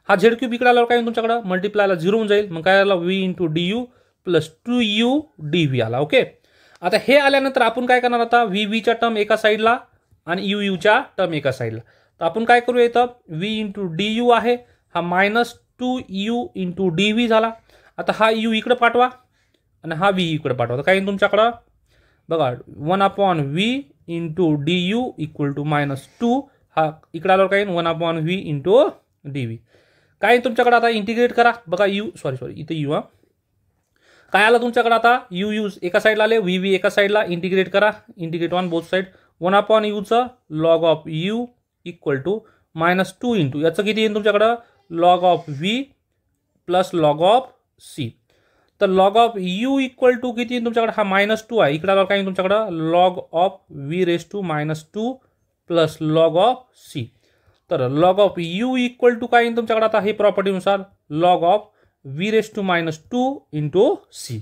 A: हा झेड क्यूब इकडे आल्यावर काय तुमच्याकडे मल्टिप्लायला 0 होऊन जाईल. मग काय आला V into D you plus 2 U D V आला. ओके. आता हे आल्यानंतर आपण काय करणार आता व्ही व्हीच्या टर्म एका साईडला आणि यू यूच्या टर्म एका साईडला. तर आपण काय करूया इथं व्ही इंटू डी यू आहे हा -2 यू इंटू डी व्ही झाला. आता हा यू इकडे पाठवा आणि हा व्ही इकडे पाठवा. तर काय तुमच्याकडं बघा 1/व्ही into D U equal to -2 हा इकडे आल्यावर काय 1/व्ही इंटू डी व्ही. काय तुमच्याकडे आता इंटिग्रेट करा बघा यू सॉरी इथं यू हा काय आलं तुमच्याकडे आता यू यूज एका साईडला आले व्ही व्ही एका साईडला इंटिग्रेट करा. इंटिग्रेट ऑन बोथ साईड 1/यूचं log of U equal to -2 into याचं किती येईल तुमच्याकडं log of V plus log of C. तर log of U equal to किती येईल तुमच्याकडे हा -2 आहे इकडे आल्यावर काय तुमच्याकडं log of V raise to -2 plus log of C. तर log of U equal to काय येईल तुमच्याकडे आता हे प्रॉपर्टीनुसार log of V raise to -2 into C.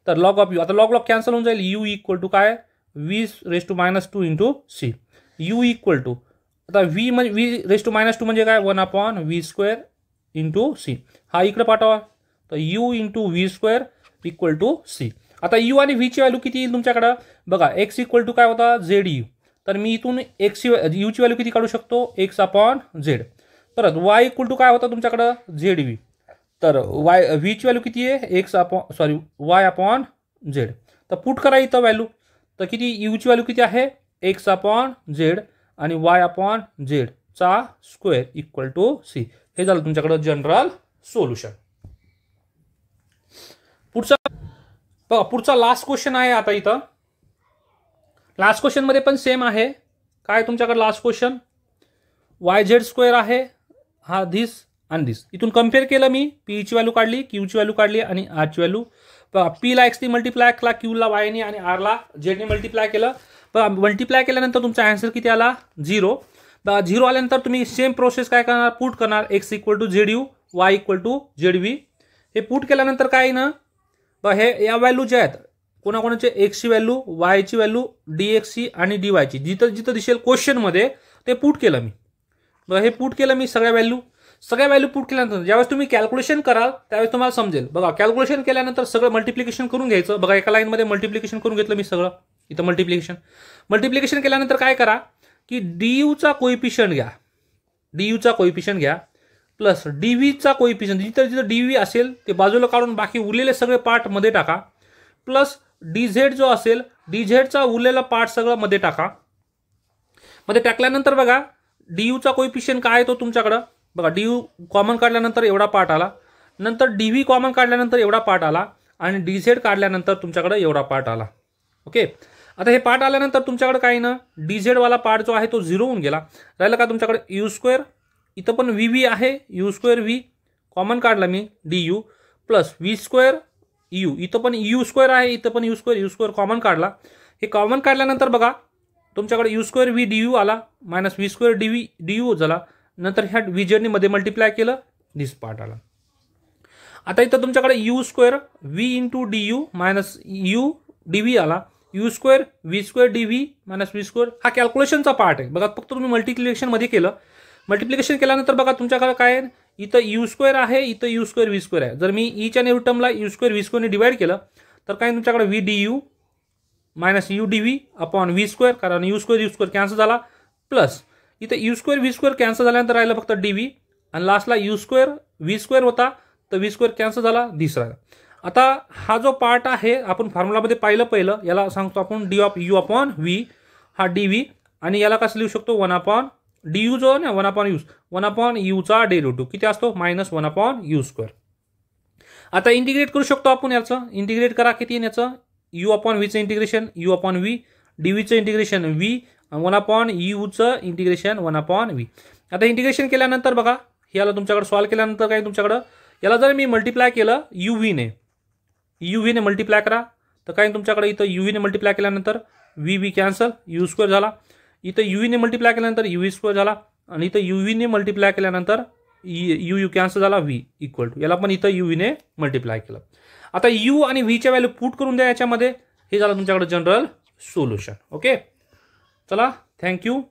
A: तर लॉग ऑफ यू आता लॉग कॅन्सल होऊन जाईल. यू इक्वल टू काय V raise to -2 into C. U equal to आता व्ही म्हणजे व्ही रेस टू -2 म्हणजे काय 1/v² इंटू सी. हा इकडे पाठवा तर U into v² equal to C. आता यू आणि व्हीची व्हॅल्यू किती येईल तुमच्याकडं बघा. एक्स इक्वल टू काय होता ZU. तर मी इथून एक्स यूची व्हॅल्यू किती काढू शकतो x/z. परत वाय इक्वल टू काय होता तुमच्याकडं ZV. तर व्हीची व्हॅल्यू किती आहे y/z. तर पुट करा इथं व्हॅल्यू. तर किती यूची व्हॅल्यू किती आहे x/z आणि y/z चा स्क्वेअर इक्वल टू सी. हे झालं तुमच्याकडं जनरल सोल्युशन. पुढचा लास्ट क्वेश्चन आहे. आता इथं लास्ट क्वेश्चन मध्ये पण सेम आहे. काय तुमच्याकडे लास्ट क्वेश्चन YZ² आहे. हा धिस आणि धिस. इथून कम्पेअर केलं मी. पीची व्हॅल्यू काढली, क्यूची व्हॅल्यू काढली आणि आरची व्हॅल्यू. पीला एक्सनी मल्टिप्लाय केला, क्यूला वायने आणि आरला झेडने मल्टिप्लाय केलं. मल्टिप्लाय केल्यानंतर तुमचा आन्सर किती आला 0. 0 आल्यानंतर तुम्ही सेम प्रोसेस काय करणार पुट करणार. x equal to ZU, y equal to ZV. हे पुट केल्यानंतर काय ना हे या व्हॅल्यू ज्या आहेत कोणाकोणाचे एक्सची व्हॅल्यू, वायची व्हॅल्यू, dxची आणि dyची जिथं जिथं दिसेल क्वेश्चनमध्ये ते पुट केलं मी. बघा हे पुट केलं मी सगळ्या व्हॅल्यू पुट केल्यानंतर ज्यावेळेस तुम्ही कॅल्क्युलेशन कराल त्यावेळेस तुम्हाला समजेल. बघा कॅल्क्युलेशन केल्यानंतर सगळं मल्टिप्लिकेशन करून घ्यायचं. बघा एका लाईनमध्ये मल्टिप्लिकेशन करून घेतलं मी सगळं. इथं मल्टिप्लिकेशन केल्यानंतर काय करा की डीयूचा कोइफिशियंट घ्या प्लस डीव्हीचा कोइफिशियंट जिथं जिथं डीव्ही असेल ते बाजूला काढून बाकी उरलेले सगळे पार्ट मध्ये टाका. प्लस डीझेड जो असेल डीझेडचा उरलेला पार्ट सगळं मध्ये टाका. मध्ये टाकल्यानंतर बघा डीयूचा कोइफिशियंट काय आहे तो तुमच्याकडं बघा. डीयू कॉमन काढल्यानंतर एवढा पार्ट आला, नंतर डीव्ही कॉमन काढल्यानंतर एवढा पार्ट आला आणि डीझेड काढल्यानंतर तुमच्याकडे एवढा पार्ट आला. ओके. आता हे पार्ट आल्यानंतर तुमच्याकडे काय ना डीझेड वाला पार्ट जो आहे तो 0 होऊन गेला. राहिलं का तुमच्याकडे U². इथं पण VV आहे U²V कॉमन काढला मी DU प्लस V² U. इथं पण U² आहे, इथं पण U² कॉमन काढला. हे कॉमन काढल्यानंतर बघा तुमच्याकडे U²V DU आला मायनस V² DU झाला. नंतर ह्या VZ मध्ये मल्टिप्लाय केलं दिस पार्ट आला. आता इथं तुमच्याकडे U²V into DU minus U DV आला. U² V² DV minus V² हा कॅल्क्युलेशनचा पार्ट आहे. बघा फक्त तुम्ही मल्टिप्लिकेशन मध्ये केलं. मल्टिप्लिकेशन केल्यानंतर बघा तुमच्याकडे काय आहे इथं U² आहे, इथं U² V² आहे. जर मी ईच्या नेव्हटमला U² V² ने डिवाइड केलं तर काय तुमच्याकडे VDU minus UDV upon V² कारण U² कॅन्सल झाला. प्लस इथं U² V² कॅन्सल झाल्यानंतर राहिलं फक्त DV आणि लास्टला U² V² होता तर V² कॅन्सल झाला दुसरा. आता हा जो पार्ट आहे आपण फॉर्म्युलामध्ये पहिलं याला सांगतो आपण d/u/v हा dv आणि याला कसं लिहू शकतो 1/du जो ना 1/u चा डेरिव्हेटिव्ह किती असतो -1/u². आता इंटिग्रेट करू शकतो आपण याचं. इंटिग्रेट करा किती याचं u/v चं इंटिग्रेशन u/v, dv चं इंटिग्रेशन v, 1/u चं इंटिग्रेशन 1/v. आता इंटिग्रेशन केल्यानंतर बघा याला तुमच्याकडे सॉल्व्ह केल्यानंतर काय तुमच्याकडे याला जर मी मल्टिप्लाय केलं uv ने मल्टिप्लाय करा तर काय तुमच्याकडे इथं uv ने मल्टिप्लाय केल्यानंतर v कॅन्सल u² झाला. इथं uv ने मल्टिप्लाय केल्यानंतर uv² झाला आणि इथं uv ने मल्टिप्लाय केल्यानंतर u कॅन्सल झाला v इक्वल टू याला पण इथं uv ने मल्टिप्लाय केलं. आता u आणि v च्या व्हॅल्यू पुट करून द्या याच्यामध्ये. हे झालं तुमच्याकडे जनरल सोल्युशन. ओके चला थँक्यू.